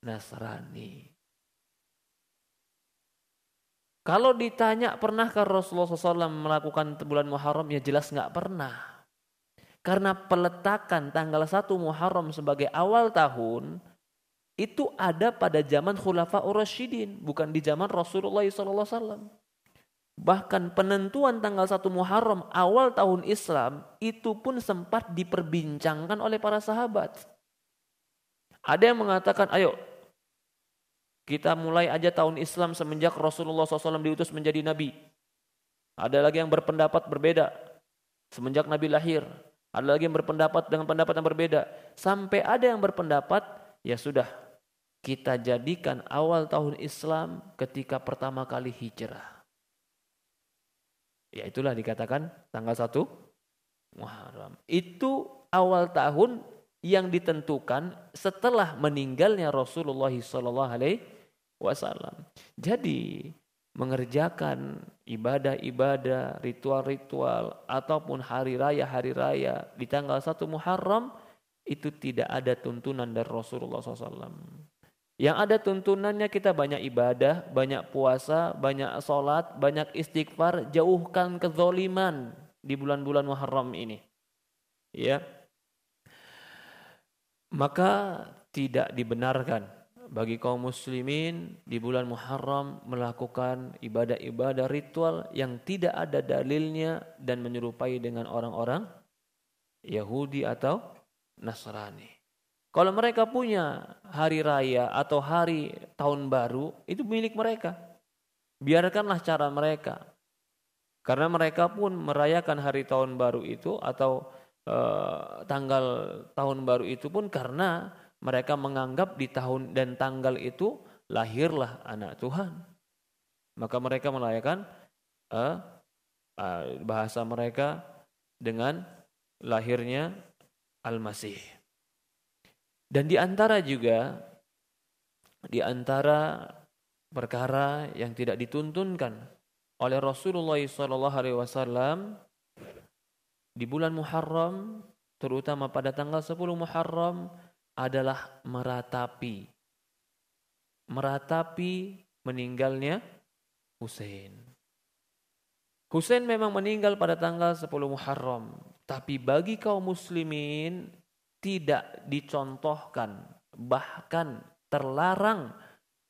Nasrani. Kalau ditanya pernahkah Rasulullah SAW melakukan bulan Muharram? Ya jelas nggak pernah. Karena peletakan tanggal 1 Muharram sebagai awal tahun itu ada pada zaman Khulafaur Rasyidin, bukan di zaman Rasulullah SAW. Bahkan penentuan tanggal 1 Muharram awal tahun Islam itu pun sempat diperbincangkan oleh para sahabat. Ada yang mengatakan, ayo kita mulai aja tahun Islam semenjak Rasulullah SAW diutus menjadi Nabi. Ada lagi yang berpendapat berbeda semenjak Nabi lahir. Ada lagi yang berpendapat dengan pendapat yang berbeda. Sampai ada yang berpendapat, ya sudah, kita jadikan awal tahun Islam ketika pertama kali hijrah. Ya itulah dikatakan tanggal 1 Muharram. Itu awal tahun yang ditentukan setelah meninggalnya Rasulullah SAW. Jadi mengerjakan ibadah-ibadah, ritual-ritual ataupun hari raya di tanggal 1 Muharram itu tidak ada tuntunan dari Rasulullah SAW. Yang ada tuntunannya kita banyak ibadah, banyak puasa, banyak sholat, banyak istighfar, jauhkan kezaliman di bulan-bulan Muharram ini. Ya, maka tidak dibenarkan bagi kaum muslimin di bulan Muharram melakukan ibadah-ibadah ritual yang tidak ada dalilnya dan menyerupai dengan orang-orang Yahudi atau Nasrani. Kalau mereka punya hari raya atau hari tahun baru, itu milik mereka. Biarkanlah cara mereka. Karena mereka pun merayakan hari tahun baru itu atau tanggal tahun baru itu pun karena mereka menganggap di tahun dan tanggal itu lahirlah anak Tuhan. Maka mereka merayakan bahasa mereka dengan lahirnya Al-Masih. Dan di antara perkara yang tidak dituntunkan oleh Rasulullah SAW di bulan Muharram, terutama pada tanggal 10 Muharram, adalah meratapi meninggalnya Husain. Husain memang meninggal pada tanggal 10 Muharram, tapi bagi kaum muslimin tidak dicontohkan, bahkan terlarang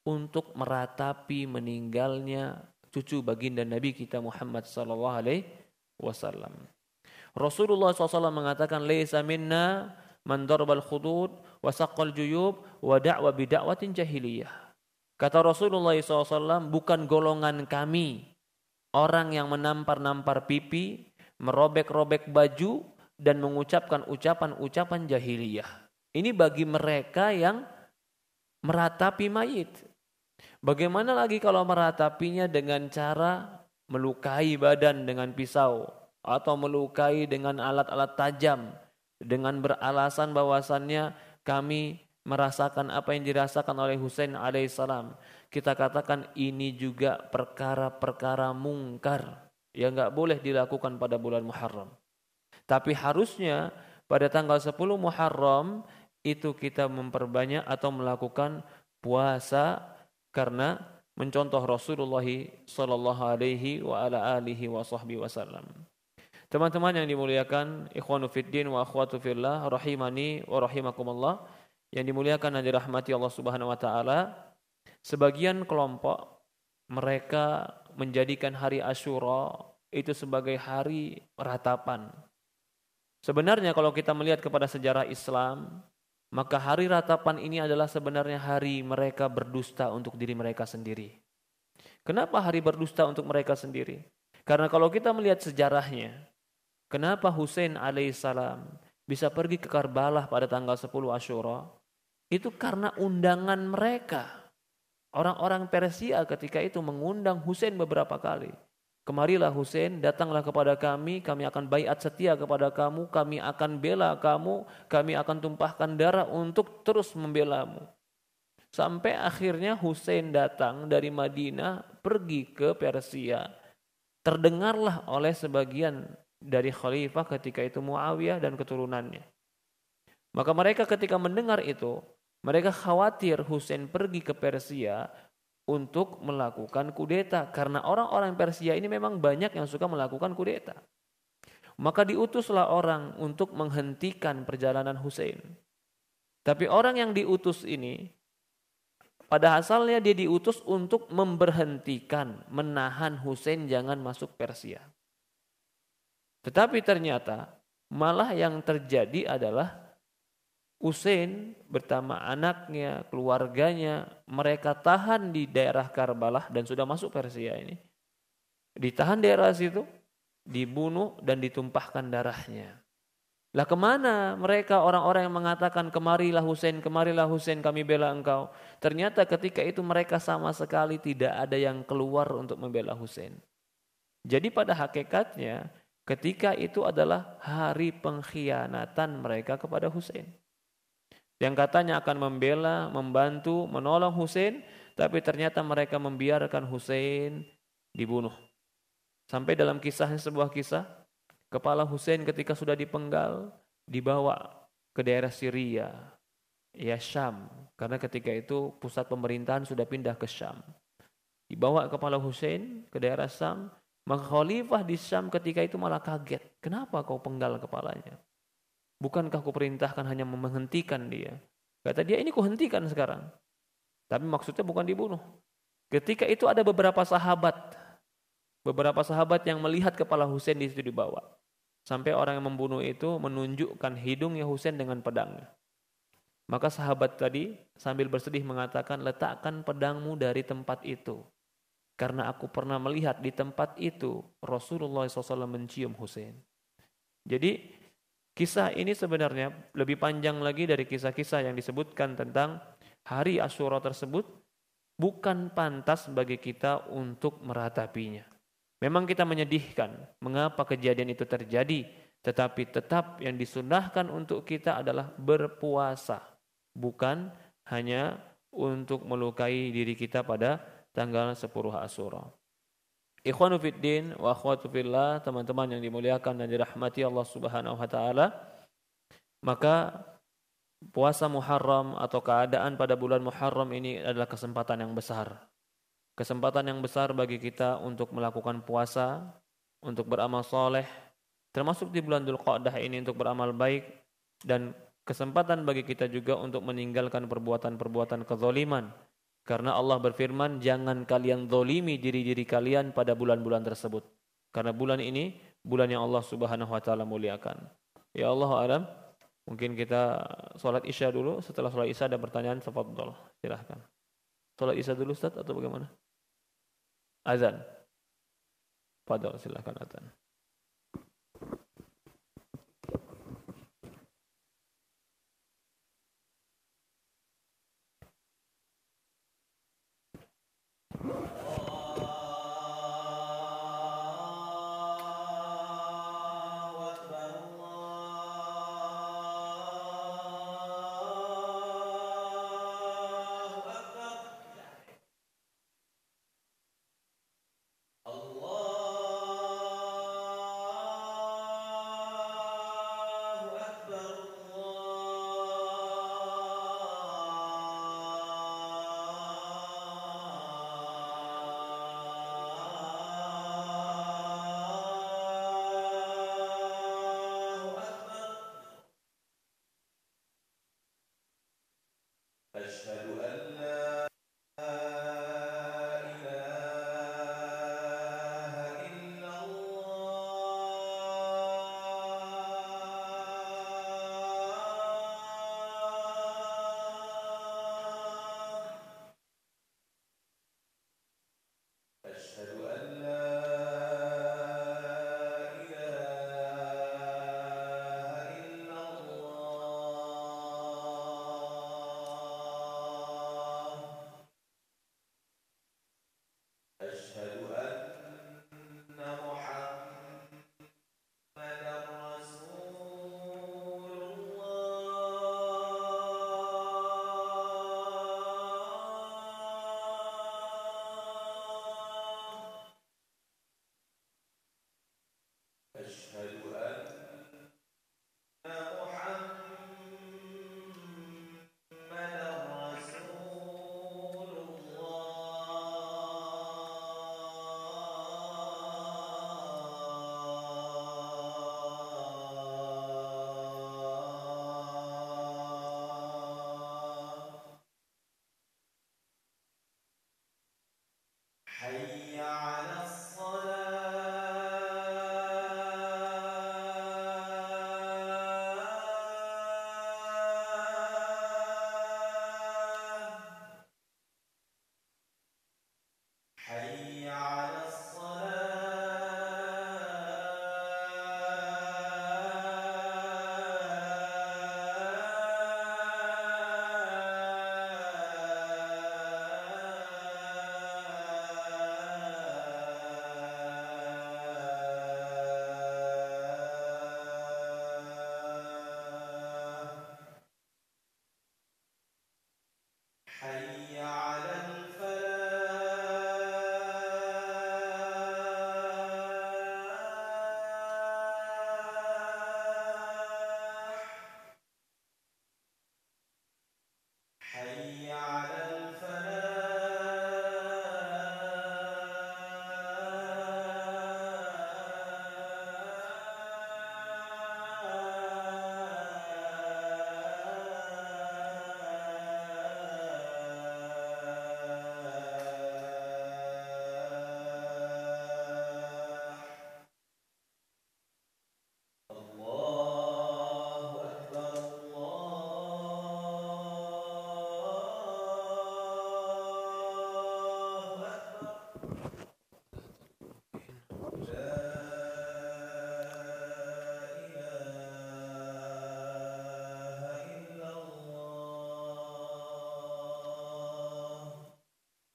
untuk meratapi meninggalnya cucu baginda Nabi kita Muhammad SAW. Rasulullah SAW mengatakan, "Laisa minna man darbal khudud wa saqqal juyub wa da'wa bid'awatin jahiliyah." Kata Rasulullah SAW, bukan golongan kami orang yang menampar-nampar pipi, merobek-robek baju dan mengucapkan ucapan-ucapan jahiliyah. Ini bagi mereka yang meratapi mayit. Bagaimana lagi kalau meratapinya dengan cara melukai badan dengan pisau atau melukai dengan alat-alat tajam dengan beralasan bahwasannya kami merasakan apa yang dirasakan oleh Husain alaihissalam. Kita katakan ini juga perkara-perkara mungkar yang enggak boleh dilakukan pada bulan Muharram. Tapi harusnya pada tanggal 10 Muharram itu kita memperbanyak atau melakukan puasa karena mencontoh Rasulullah sallallahu alaihi wa ala alihi wa sahbihi wasallam. Teman-teman yang dimuliakan, ikhwanu fiddin wa akhwatu fillah, rahimani wa rahimakumullah, yang dimuliakan dan dirahmati Allah Subhanahu wa taala, sebagian kelompok mereka menjadikan hari Asyura itu sebagai hari ratapan. Sebenarnya kalau kita melihat kepada sejarah Islam, maka hari ratapan ini adalah sebenarnya hari mereka berdusta untuk diri mereka sendiri. Kenapa hari berdusta untuk mereka sendiri? Karena kalau kita melihat sejarahnya, kenapa Husain alaihissalam bisa pergi ke Karbala pada tanggal 10 Asyura? Itu karena undangan mereka. Orang-orang Persia ketika itu mengundang Husain beberapa kali. Kemarilah Husain, datanglah kepada kami akan baiat setia kepada kamu, kami akan bela kamu, kami akan tumpahkan darah untuk terus membelamu. Sampai akhirnya Husain datang dari Madinah pergi ke Persia. Terdengarlah oleh sebagian dari khalifah ketika itu Muawiyah dan keturunannya. Maka mereka ketika mendengar itu, mereka khawatir Husain pergi ke Persia untuk melakukan kudeta. Karena orang-orang Persia ini memang banyak yang suka melakukan kudeta. Maka diutuslah orang untuk menghentikan perjalanan Husain. Tapi orang yang diutus ini, pada asalnya dia diutus untuk memberhentikan, menahan Husain jangan masuk Persia. Tetapi ternyata malah yang terjadi adalah Husain bersama anaknya, keluarganya, mereka tahan di daerah Karbala dan sudah masuk Persia ini. Ditahan daerah situ, dibunuh dan ditumpahkan darahnya. Lah kemana mereka orang-orang yang mengatakan kemarilah Husain kami bela engkau. Ternyata ketika itu mereka sama sekali tidak ada yang keluar untuk membela Husain. Jadi pada hakikatnya ketika itu adalah hari pengkhianatan mereka kepada Husain. Yang katanya akan membela, membantu, menolong Husain, tapi ternyata mereka membiarkan Husain dibunuh. Sampai dalam kisahnya sebuah kisah, kepala Husain ketika sudah dipenggal, dibawa ke daerah Syria, ya Syam, karena ketika itu pusat pemerintahan sudah pindah ke Syam. Dibawa kepala Husain ke daerah Syam, maka khalifah di Syam ketika itu malah kaget. Kenapa kau penggal kepalanya? Bukankah ku perintahkan hanya menghentikan dia? Kata dia, ini ku hentikan sekarang. Tapi maksudnya bukan dibunuh. Ketika itu ada beberapa sahabat yang melihat kepala Husain di situ dibawa. Sampai orang yang membunuh itu menunjukkan hidungnya Husain dengan pedangnya. Maka sahabat tadi sambil bersedih mengatakan, letakkan pedangmu dari tempat itu. Karena aku pernah melihat di tempat itu Rasulullah SAW mencium Husain. Jadi kisah ini sebenarnya lebih panjang lagi dari kisah-kisah yang disebutkan tentang hari Asyura tersebut. Bukan pantas bagi kita untuk meratapinya. Memang kita menyedihkan mengapa kejadian itu terjadi. Tetapi tetap yang disunahkan untuk kita adalah berpuasa. Bukan hanya untuk melukai diri kita pada tanggal 10 Asyura. Ikhwanu fiddin wa akhwatu fillah, teman-teman yang dimuliakan dan dirahmati Allah Subhanahu wa taala. Maka puasa Muharram atau keadaan pada bulan Muharram ini adalah kesempatan yang besar. Kesempatan yang besar bagi kita untuk melakukan puasa, untuk beramal soleh, termasuk di bulan Dzulqa'dah ini untuk beramal baik, dan kesempatan bagi kita juga untuk meninggalkan perbuatan-perbuatan kezaliman. Karena Allah berfirman, jangan kalian zalimi diri-diri kalian pada bulan-bulan tersebut. Karena bulan ini, bulan yang Allah Subhanahu wa taala muliakan. Ya Allah alam, mungkin kita sholat Isya dulu. Setelah sholat Isya ada pertanyaan, tafadhol, silahkan. Sholat Isya dulu Ustaz atau bagaimana? Azan. Tafadhol, silahkan azan.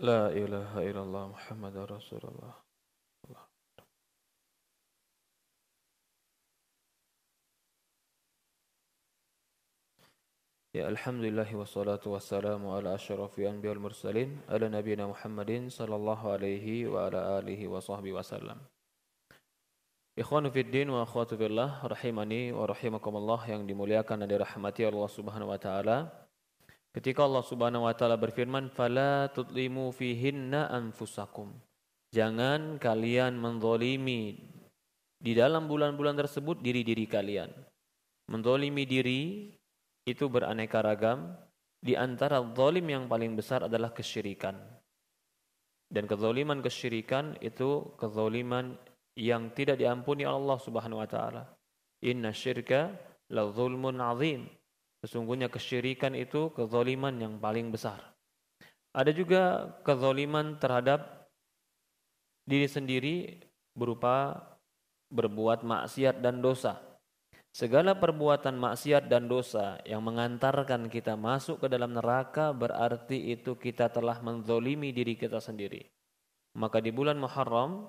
La ilaha illallah Muhammad Rasulullah. Ya alhamdulillah wassalatu wassalamu ala asyrafil anbiya wal mursalin ala nabiyina Muhammadin sallallahu alaihi wa ala alihi wa sahbihi wasallam. Ikhwanu fid din wa akhwatu fillah rahimani wa rahimakumullah yang dimuliakan dan dirahmati Allah Subhanahu wa taala. Ketika Allah Subhanahu wa taala berfirman, "Fala tutlimu fihinna anfusakum." Jangan kalian menzalimi di dalam bulan-bulan tersebut diri-diri kalian. Menzalimi diri itu beraneka ragam. Di antara zalim yang paling besar adalah kesyirikan. Dan kezaliman kesyirikan itu kezaliman yang tidak diampuni Allah Subhanahu wa taala. Inna syirka la zulmun azim. Sesungguhnya kesyirikan itu kezaliman yang paling besar. Ada juga kezaliman terhadap diri sendiri berupa berbuat maksiat dan dosa. Segala perbuatan maksiat dan dosa yang mengantarkan kita masuk ke dalam neraka berarti itu kita telah menzalimi diri kita sendiri. Maka di bulan Muharram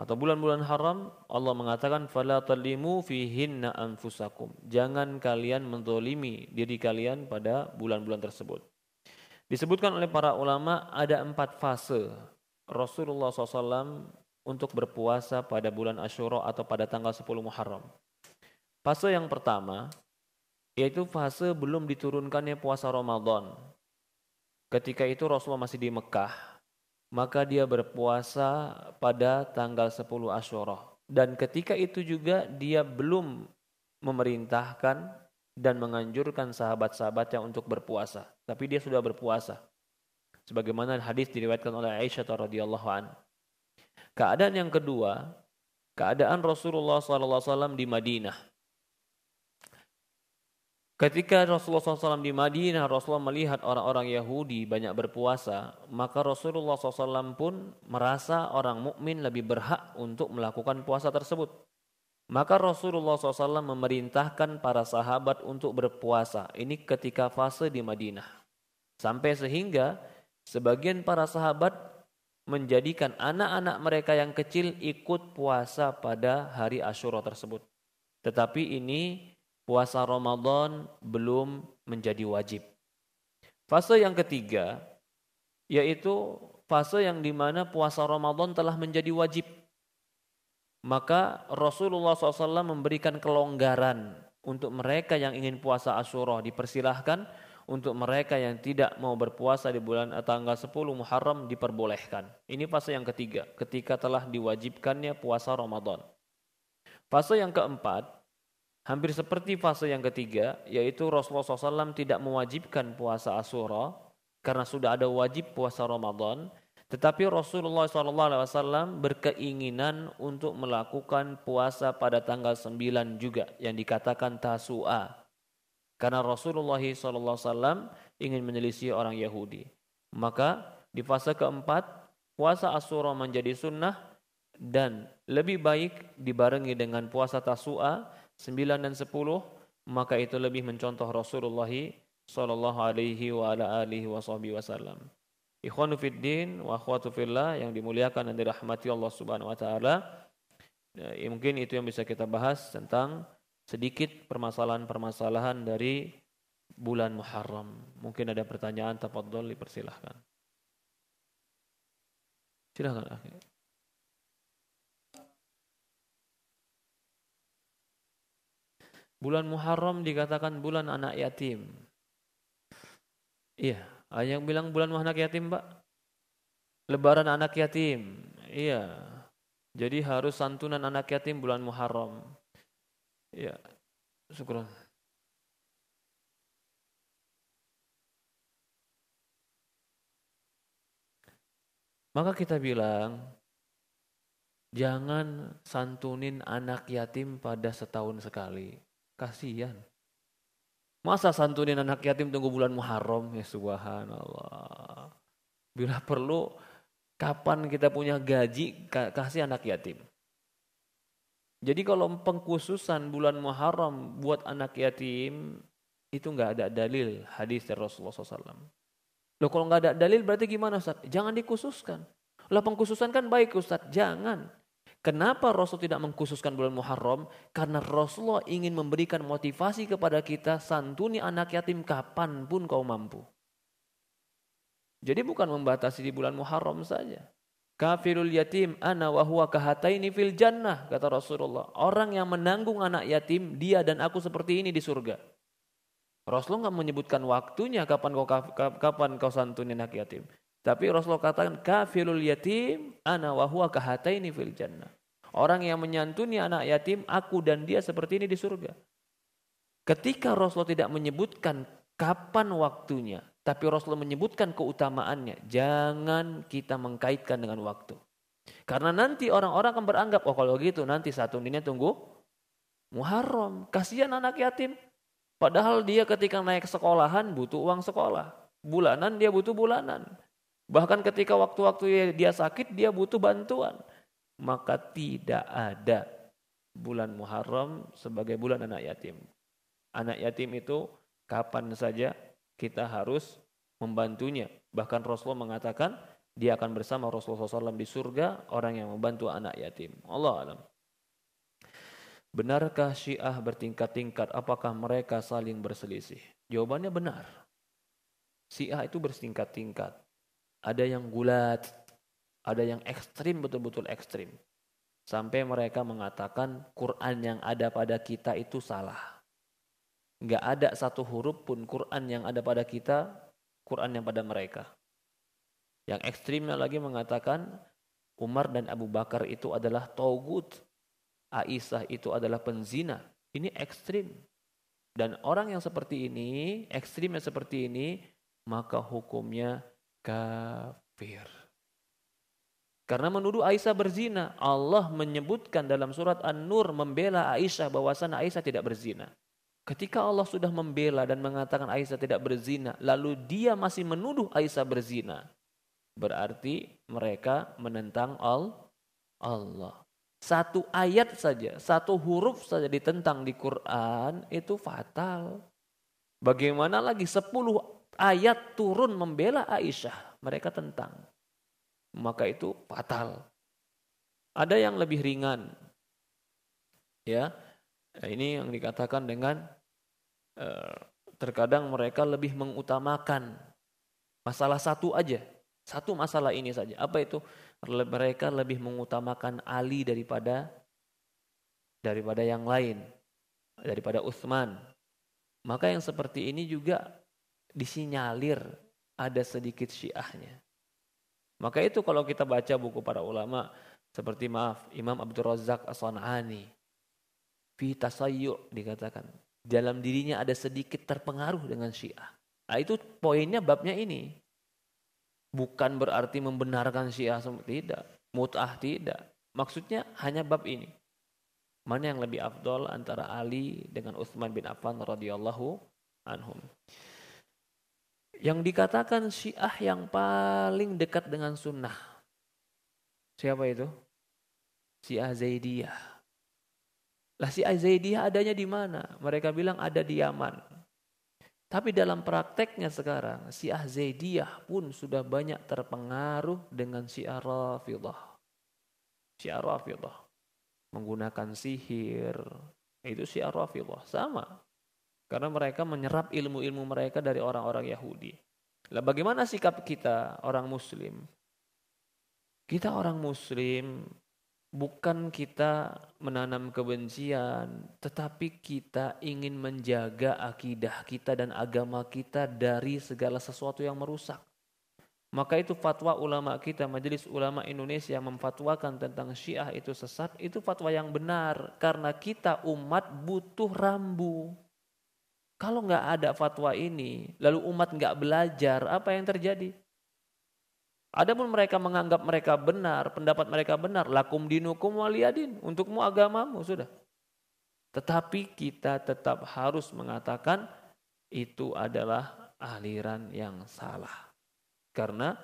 atau bulan-bulan haram Allah mengatakan fala talimu fihinna anfusakum. Jangan kalian menzalimi diri kalian pada bulan-bulan tersebut. Disebutkan oleh para ulama ada 4 fase Rasulullah SAW untuk berpuasa pada bulan Asyura atau pada tanggal 10 Muharram. Fase yang pertama yaitu fase belum diturunkannya puasa Ramadan. Ketika itu Rasulullah masih di Mekah, maka dia berpuasa pada tanggal 10 Asyura. Dan ketika itu juga dia belum memerintahkan dan menganjurkan sahabat-sahabatnya untuk berpuasa, tapi dia sudah berpuasa. Sebagaimana hadis diriwayatkan oleh Aisyah radhiyallahu anha. Keadaan yang kedua, keadaan Rasulullah SAW di Madinah. Ketika Rasulullah SAW di Madinah, Rasulullah melihat orang-orang Yahudi banyak berpuasa, maka Rasulullah SAW pun merasa orang mukmin lebih berhak untuk melakukan puasa tersebut. Maka Rasulullah SAW memerintahkan para sahabat untuk berpuasa. Ini ketika fase di Madinah. Sampai sehingga sebagian para sahabat menjadikan anak-anak mereka yang kecil ikut puasa pada hari Asyura tersebut. Tetapi ini puasa Ramadan belum menjadi wajib. Fase yang ketiga yaitu fase yang dimana puasa Ramadan telah menjadi wajib. Maka Rasulullah SAW memberikan kelonggaran untuk mereka yang ingin puasa Asyura dipersilahkan, untuk mereka yang tidak mau berpuasa di bulan tanggal 10 Muharram diperbolehkan. Ini fase yang ketiga ketika telah diwajibkannya puasa Ramadan. Fase yang keempat hampir seperti fase yang ketiga, yaitu Rasulullah SAW tidak mewajibkan puasa Asyura karena sudah ada wajib puasa Ramadan, tetapi Rasulullah SAW berkeinginan untuk melakukan puasa pada tanggal 9 juga yang dikatakan Tasu'a. Karena Rasulullah SAW ingin menyelisih orang Yahudi. Maka di fase keempat, puasa Asyura menjadi sunnah dan lebih baik dibarengi dengan puasa Tasu'a 9 dan 10, maka itu lebih mencontoh Rasulullah sallallahu alaihi wa ala alihi wasallam. Ikhwanu fid din wa akhwatu fillah yang dimuliakan dan dirahmati Allah Subhanahu wa taala. Mungkin itu yang bisa kita bahas tentang sedikit permasalahan-permasalahan dari bulan Muharram. Mungkin ada pertanyaan, tafadhol dipersilahkan. Silakan. Bulan Muharram dikatakan bulan anak yatim. Iya, ada yang bilang bulan anak yatim, Pak. Lebaran anak yatim. Iya. Jadi harus santunan anak yatim bulan Muharram. Iya. Syukran. Maka kita bilang jangan santunin anak yatim pada setahun sekali. Kasihan. Masa santunin anak yatim tunggu bulan Muharram? Ya subhanallah. Bila perlu, kapan kita punya gaji, kasih anak yatim. Jadi kalau pengkhususan bulan Muharram buat anak yatim, itu enggak ada dalil hadis dari Rasulullah SAW. Loh kalau nggak ada dalil berarti gimana Ustaz? Jangan dikhususkan. Lah pengkhususan kan baik Ustaz, jangan. Kenapa Rasul tidak mengkhususkan bulan Muharram? Karena Rasulullah ingin memberikan motivasi kepada kita, santuni anak yatim kapanpun kau mampu. Jadi bukan membatasi di bulan Muharram saja. Kafirul yatim ana wa huwa kahataini fil jannah, kata Rasulullah. Orang yang menanggung anak yatim, dia dan aku seperti ini di surga. Rasulullah nggak menyebutkan waktunya kapan kau santuni anak yatim. Tapi Rasulullah katakan kafirul yatim ana wa huwa kahataini fil jannah. Orang yang menyantuni anak yatim, aku dan dia seperti ini di surga. Ketika Rasulullah tidak menyebutkan kapan waktunya, tapi Rasulullah menyebutkan keutamaannya, jangan kita mengkaitkan dengan waktu. Karena nanti orang-orang akan beranggap, oh kalau gitu nanti santuninnya tunggu Muharram. Kasihan anak yatim. Padahal dia ketika naik sekolahan butuh uang sekolah. Bulanan dia butuh bulanan. Bahkan ketika waktu-waktu dia sakit dia butuh bantuan. Maka tidak ada bulan Muharram sebagai bulan anak yatim. Anak yatim itu kapan saja kita harus membantunya. Bahkan Rasulullah mengatakan dia akan bersama Rasulullah SAW di surga orang yang membantu anak yatim. Allah alam. Benarkah Syiah bertingkat-tingkat? Apakah mereka saling berselisih? Jawabannya benar. Syiah itu bertingkat-tingkat. Ada yang gulat, ada yang ekstrim, betul-betul ekstrim. Sampai mereka mengatakan Quran yang ada pada kita itu salah. Enggak ada satu huruf pun Quran yang ada pada kita, Quran yang pada mereka. Yang ekstrimnya lagi mengatakan Umar dan Abu Bakar itu adalah taugut. Aisyah itu adalah penzina. Ini ekstrim. Dan orang yang seperti ini, ekstrimnya seperti ini, maka hukumnya kafir. Karena menuduh Aisyah berzina. Allah menyebutkan dalam surat An-Nur membela Aisyah bahwasanya Aisyah tidak berzina. Ketika Allah sudah membela dan mengatakan Aisyah tidak berzina, lalu dia masih menuduh Aisyah berzina, berarti mereka menentang Allah. Satu ayat saja, satu huruf saja ditentang di Quran itu fatal. Bagaimana lagi 10 ayat turun membela Aisyah, mereka tentang. Maka itu fatal. Ada yang lebih ringan. Ya. Ini yang dikatakan dengan terkadang mereka lebih mengutamakan masalah satu aja. Satu masalah ini saja. Apa itu? Mereka lebih mengutamakan Ali daripada yang lain. Daripada Utsman. Maka yang seperti ini juga disinyalir ada sedikit syiahnya. Maka itu kalau kita baca buku para ulama seperti Imam Abdul Razak As-San'ani. Fi tasayyu' dikatakan. Dalam dirinya ada sedikit terpengaruh dengan Syiah. Nah itu poinnya babnya ini. Bukan berarti membenarkan Syiah, tidak. Mut'ah tidak. Maksudnya hanya bab ini. Mana yang lebih afdol antara Ali dengan Utsman bin Affan radhiyallahu anhum. Yang dikatakan Syiah yang paling dekat dengan sunnah. Siapa itu? Syiah Zaidiyah. Lah Syiah Zaidiyah adanya di mana? Mereka bilang ada di Yaman. Tapi dalam prakteknya sekarang, Syiah Zaidiyah pun sudah banyak terpengaruh dengan Syiah Rafidhah. Syiah Rafidhah menggunakan sihir. Itu Syiah Rafidhah sama. Karena mereka menyerap ilmu-ilmu mereka dari orang-orang Yahudi. Lah bagaimana sikap kita orang Muslim? Kita orang Muslim bukan kita menanam kebencian, tetapi kita ingin menjaga akidah kita dan agama kita dari segala sesuatu yang merusak. Maka itu fatwa ulama kita, Majelis Ulama Indonesia memfatwakan tentang Syiah itu sesat, itu fatwa yang benar. Karena kita umat butuh rambu. Kalau nggak ada fatwa ini, lalu umat nggak belajar, apa yang terjadi? Adapun mereka menganggap mereka benar, pendapat mereka benar, lakum dinukum waliyadin, untukmu agamamu, sudah. Tetapi kita tetap harus mengatakan itu adalah aliran yang salah. Karena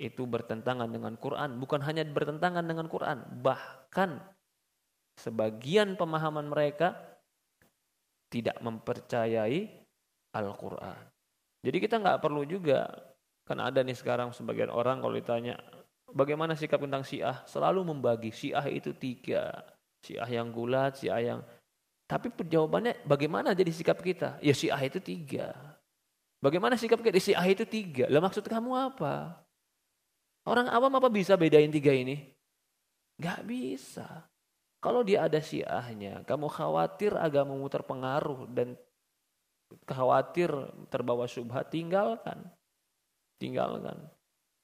itu bertentangan dengan Quran, bukan hanya bertentangan dengan Quran, bahkan sebagian pemahaman mereka tidak mempercayai Al-Quran. Jadi kita nggak perlu juga Kan ada nih sekarang sebagian orang kalau ditanya, bagaimana sikap tentang Syiah? Selalu membagi, Syiah itu 3. Syiah yang gulat, Syiah yang... Tapi jawabannya bagaimana jadi sikap kita? Ya Syiah itu 3. Bagaimana sikap kita? Syiah itu 3. Lah maksud kamu apa? Orang awam apa bisa bedain 3 ini? Gak bisa. Kalau dia ada Syiahnya, kamu khawatir agamamu terpengaruh dan khawatir terbawa syubhat, tinggalkan.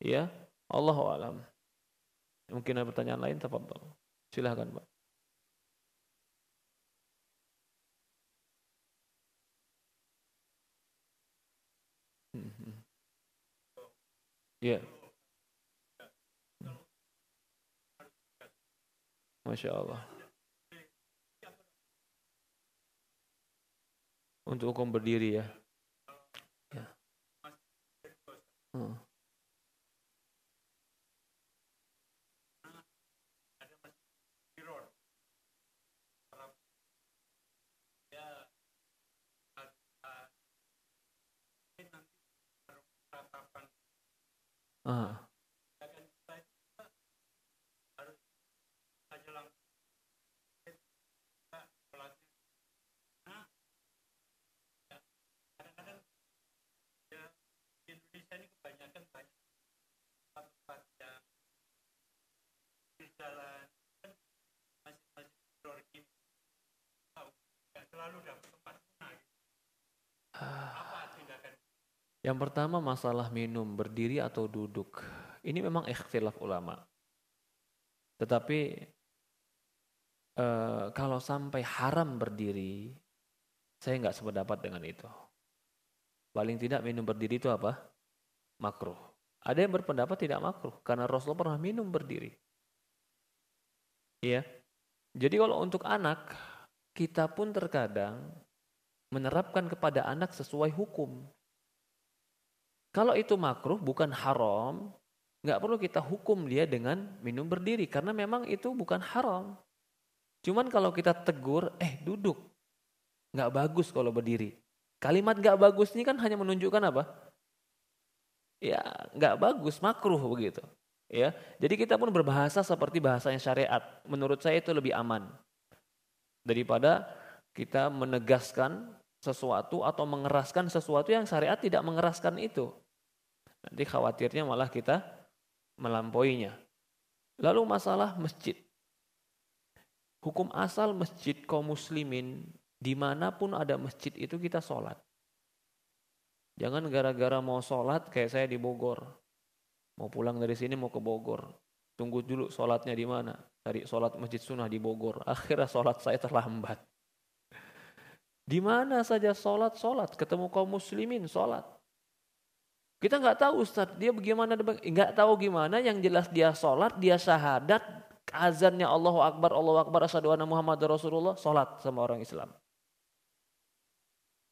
Ya, Allahu a'lam. Mungkin ada pertanyaan lain, tafadhol. Silahkan, Pak. Ya. Masya Allah. Untuk hukum berdiri ya. Ya. Hmm. Ah. Yang pertama masalah minum, berdiri atau duduk. Ini memang ikhtilaf ulama. Tetapi kalau sampai haram berdiri, saya nggak sependapat dengan itu. Paling tidak minum berdiri itu apa? Makruh. Ada yang berpendapat tidak makruh, karena Rasulullah pernah minum berdiri. Iya. Jadi kalau untuk anak, kita pun terkadang menerapkan kepada anak sesuai hukum. Kalau itu makruh bukan haram, nggak perlu kita hukum dia dengan minum berdiri karena memang itu bukan haram. Cuman kalau kita tegur, duduk, nggak bagus kalau berdiri. Kalimat nggak bagus ini kan hanya menunjukkan apa? Ya nggak bagus, makruh begitu. Ya, jadi kita pun berbahasa seperti bahasanya syariat. Menurut saya itu lebih aman daripada kita menegaskan sesuatu atau mengeraskan sesuatu yang syariat tidak mengeraskan itu. Nanti khawatirnya malah kita melampauinya. Lalu masalah masjid. Hukum asal masjid kaum muslimin, dimanapun ada masjid itu kita sholat. Jangan gara-gara mau sholat kayak saya di Bogor. Mau pulang dari sini mau ke Bogor. Tunggu dulu sholatnya di mana. Cari sholat masjid sunnah di Bogor. Akhirnya sholat saya terlambat. Di mana saja sholat. Ketemu kaum muslimin sholat. Kita nggak tahu Ustaz, dia bagaimana, nggak tahu gimana, yang jelas dia sholat, dia syahadat, azannya Allahu Akbar, asyhadu anna Muhammadar Rasulullah, sholat sama orang Islam.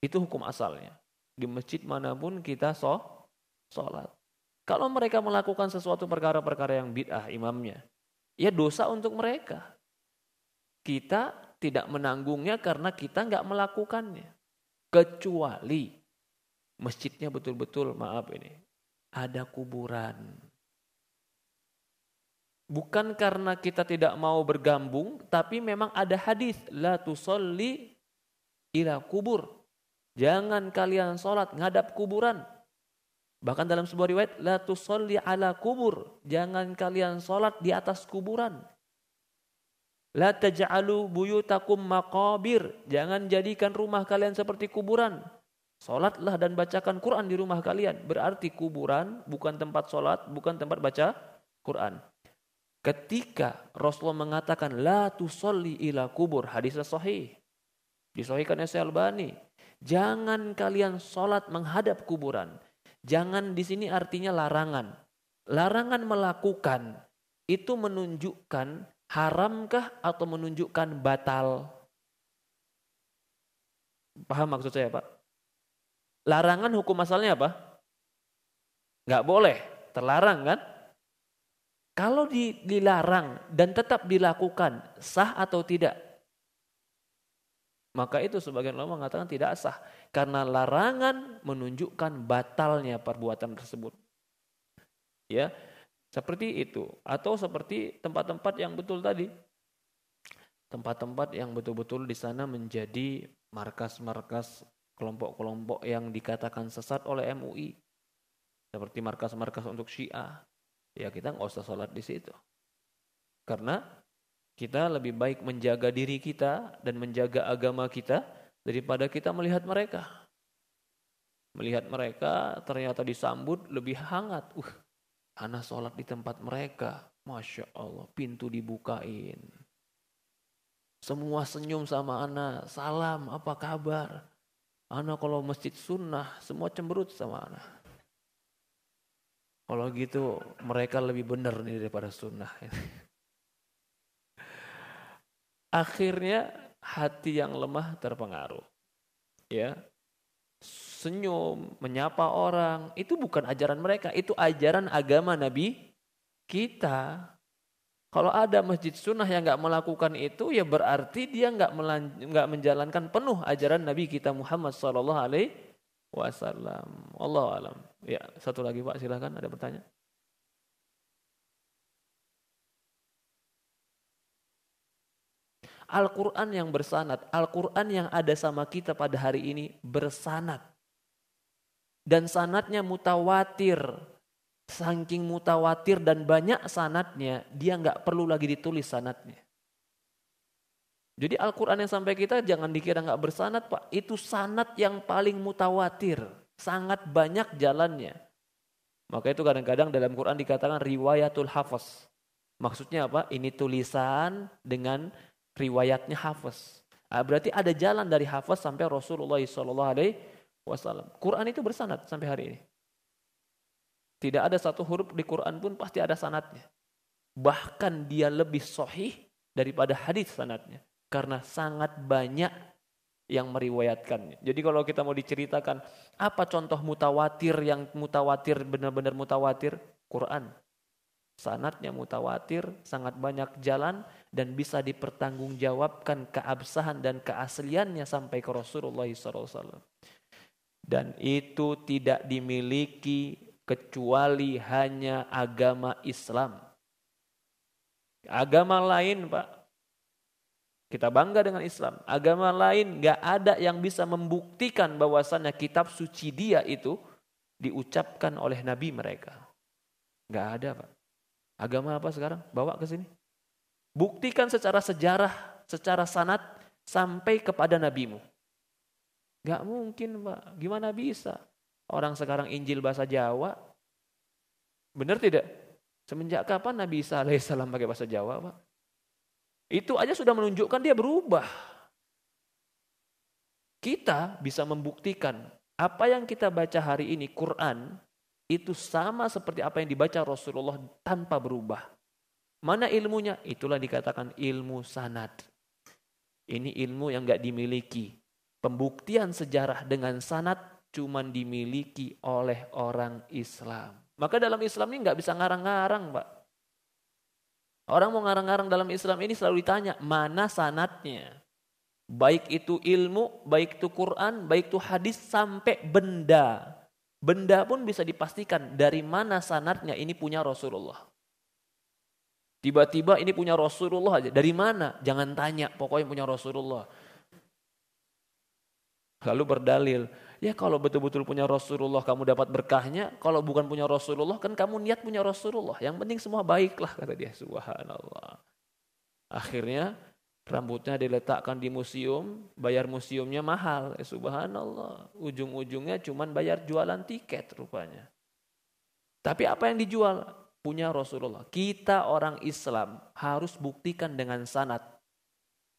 Itu hukum asalnya. Di masjid manapun kita sholat. Kalau mereka melakukan sesuatu perkara-perkara yang bid'ah imamnya, ya dosa untuk mereka. Kita tidak menanggungnya karena kita nggak melakukannya. Kecuali masjidnya betul-betul, maaf ini, ada kuburan. Bukan karena kita tidak mau bergabung, tapi memang ada hadis, la tusolli ila kubur. Jangan kalian sholat ngadap kuburan. Bahkan dalam sebuah riwayat, la tusolli ala kubur. Jangan kalian sholat di atas kuburan. La taj'alu buyutakum maqabir. Jangan jadikan rumah kalian seperti kuburan. Sholatlah dan bacakan Quran di rumah kalian. Berarti kuburan bukan tempat sholat, bukan tempat baca Quran. Ketika Rasulullah mengatakan la tusolli ila kubur, hadisnya sahih, disahihkan oleh Syekh Albani. Jangan kalian sholat menghadap kuburan. Jangan di sini artinya larangan. Larangan melakukan itu menunjukkan haramkah atau menunjukkan batal? Paham maksud saya, Pak? Larangan hukum asalnya apa? Nggak boleh, terlarang kan? Kalau dilarang dan tetap dilakukan, sah atau tidak? Maka itu sebagian ulama mengatakan tidak sah. Karena larangan menunjukkan batalnya perbuatan tersebut. Ya, seperti itu. Atau seperti tempat-tempat yang betul tadi. Tempat-tempat yang betul-betul di sana menjadi markas-markas kelompok-kelompok yang dikatakan sesat oleh MUI. Seperti markas-markas untuk Syiah. Ya kita nggak usah sholat di situ. Karena kita lebih baik menjaga diri kita dan menjaga agama kita daripada kita melihat mereka. Melihat mereka ternyata disambut lebih hangat. Ana sholat di tempat mereka. Masya Allah, pintu dibukain. Semua senyum sama ana. Salam, apa kabar? Ana kalau masjid sunnah, semua cemberut sama ana. Kalau gitu mereka lebih benar nih daripada sunnah. Akhirnya hati yang lemah terpengaruh. Ya. Senyum, menyapa orang, itu bukan ajaran mereka, itu ajaran agama Nabi kita. Kalau ada masjid sunnah yang nggak melakukan itu, ya berarti dia nggak menjalankan penuh ajaran Nabi kita Muhammad SAW. Allahu alam. Ya, satu lagi Pak, silakan ada pertanyaan. Al-Quran yang bersanad, Al-Quran yang ada sama kita pada hari ini bersanad. Dan sanadnya mutawatir. Saking mutawatir dan banyak sanadnya, dia nggak perlu lagi ditulis sanadnya. Jadi Al-Quran yang sampai kita jangan dikira nggak bersanad Pak. Itu sanad yang paling mutawatir. Sangat banyak jalannya. Maka itu kadang-kadang dalam Quran dikatakan riwayatul hafaz. Maksudnya apa? Ini tulisan dengan riwayatnya hafaz. Berarti ada jalan dari hafaz sampai Rasulullah SAW. Quran itu bersanad sampai hari ini. Tidak ada satu huruf di Quran pun pasti ada sanadnya. Bahkan dia lebih sahih daripada hadis sanadnya. Karena sangat banyak yang meriwayatkannya. Jadi kalau kita mau diceritakan apa contoh mutawatir yang mutawatir benar-benar mutawatir? Quran. Sanadnya mutawatir, sangat banyak jalan dan bisa dipertanggungjawabkan keabsahan dan keasliannya sampai ke Rasulullah SAW. Dan itu tidak dimiliki kecuali hanya agama Islam. Agama lain Pak, kita bangga dengan Islam. Agama lain gak ada yang bisa membuktikan bahwasannya kitab suci dia itu diucapkan oleh Nabi mereka. Gak ada Pak. Agama apa sekarang? Bawa ke sini. Buktikan secara sejarah, secara sanad sampai kepada nabimu. Gak mungkin Pak, gimana bisa? Orang sekarang Injil bahasa Jawa. Benar tidak? Semenjak kapan Nabi Isa alaihissalam pakai bahasa Jawa Pak? Itu aja sudah menunjukkan dia berubah. Kita bisa membuktikan apa yang kita baca hari ini, Quran, itu sama seperti apa yang dibaca Rasulullah tanpa berubah. Mana ilmunya? Itulah dikatakan ilmu sanad. Ini ilmu yang gak dimiliki. Pembuktian sejarah dengan sanad cuman dimiliki oleh orang Islam. Maka dalam Islam ini nggak bisa ngarang-ngarang Pak. Orang mau ngarang-ngarang dalam Islam ini selalu ditanya mana sanadnya. Baik itu ilmu, baik itu Quran, baik itu hadis sampai benda. Benda pun bisa dipastikan dari mana sanadnya ini punya Rasulullah. Tiba-tiba ini punya Rasulullah aja. Dari mana? Jangan tanya, pokoknya punya Rasulullah. Lalu berdalil, ya kalau betul-betul punya Rasulullah kamu dapat berkahnya, kalau bukan punya Rasulullah kan kamu niat punya Rasulullah. Yang penting semua baiklah kata dia, subhanallah. Akhirnya rambutnya diletakkan di museum, bayar museumnya mahal, subhanallah. Ujung-ujungnya cuman bayar jualan tiket rupanya. Tapi apa yang dijual? Punya Rasulullah. Kita orang Islam harus buktikan dengan sanad.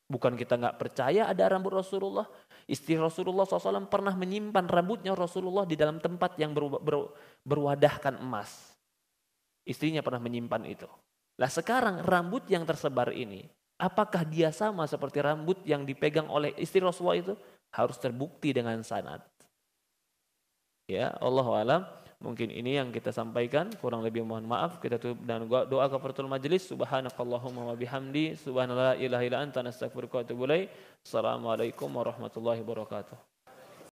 Bukan kita nggak percaya ada rambut Rasulullah. Istri Rasulullah SAW pernah menyimpan rambutnya Rasulullah di dalam tempat yang berwadahkan emas. Istrinya pernah menyimpan itu. Lah sekarang rambut yang tersebar ini, apakah dia sama seperti rambut yang dipegang oleh istri Rasulullah itu? Harus terbukti dengan sanad. Ya, Allahu a'lam. Mungkin ini yang kita sampaikan, kurang lebih mohon maaf. Kita tutup dan doa kafaratul majelis. Subhanakallahumma wa bihamdi, subhanallah ilaha illa anta nastaghfiruka wa atubu ilaik. Assalamualaikum warahmatullahi wabarakatuh.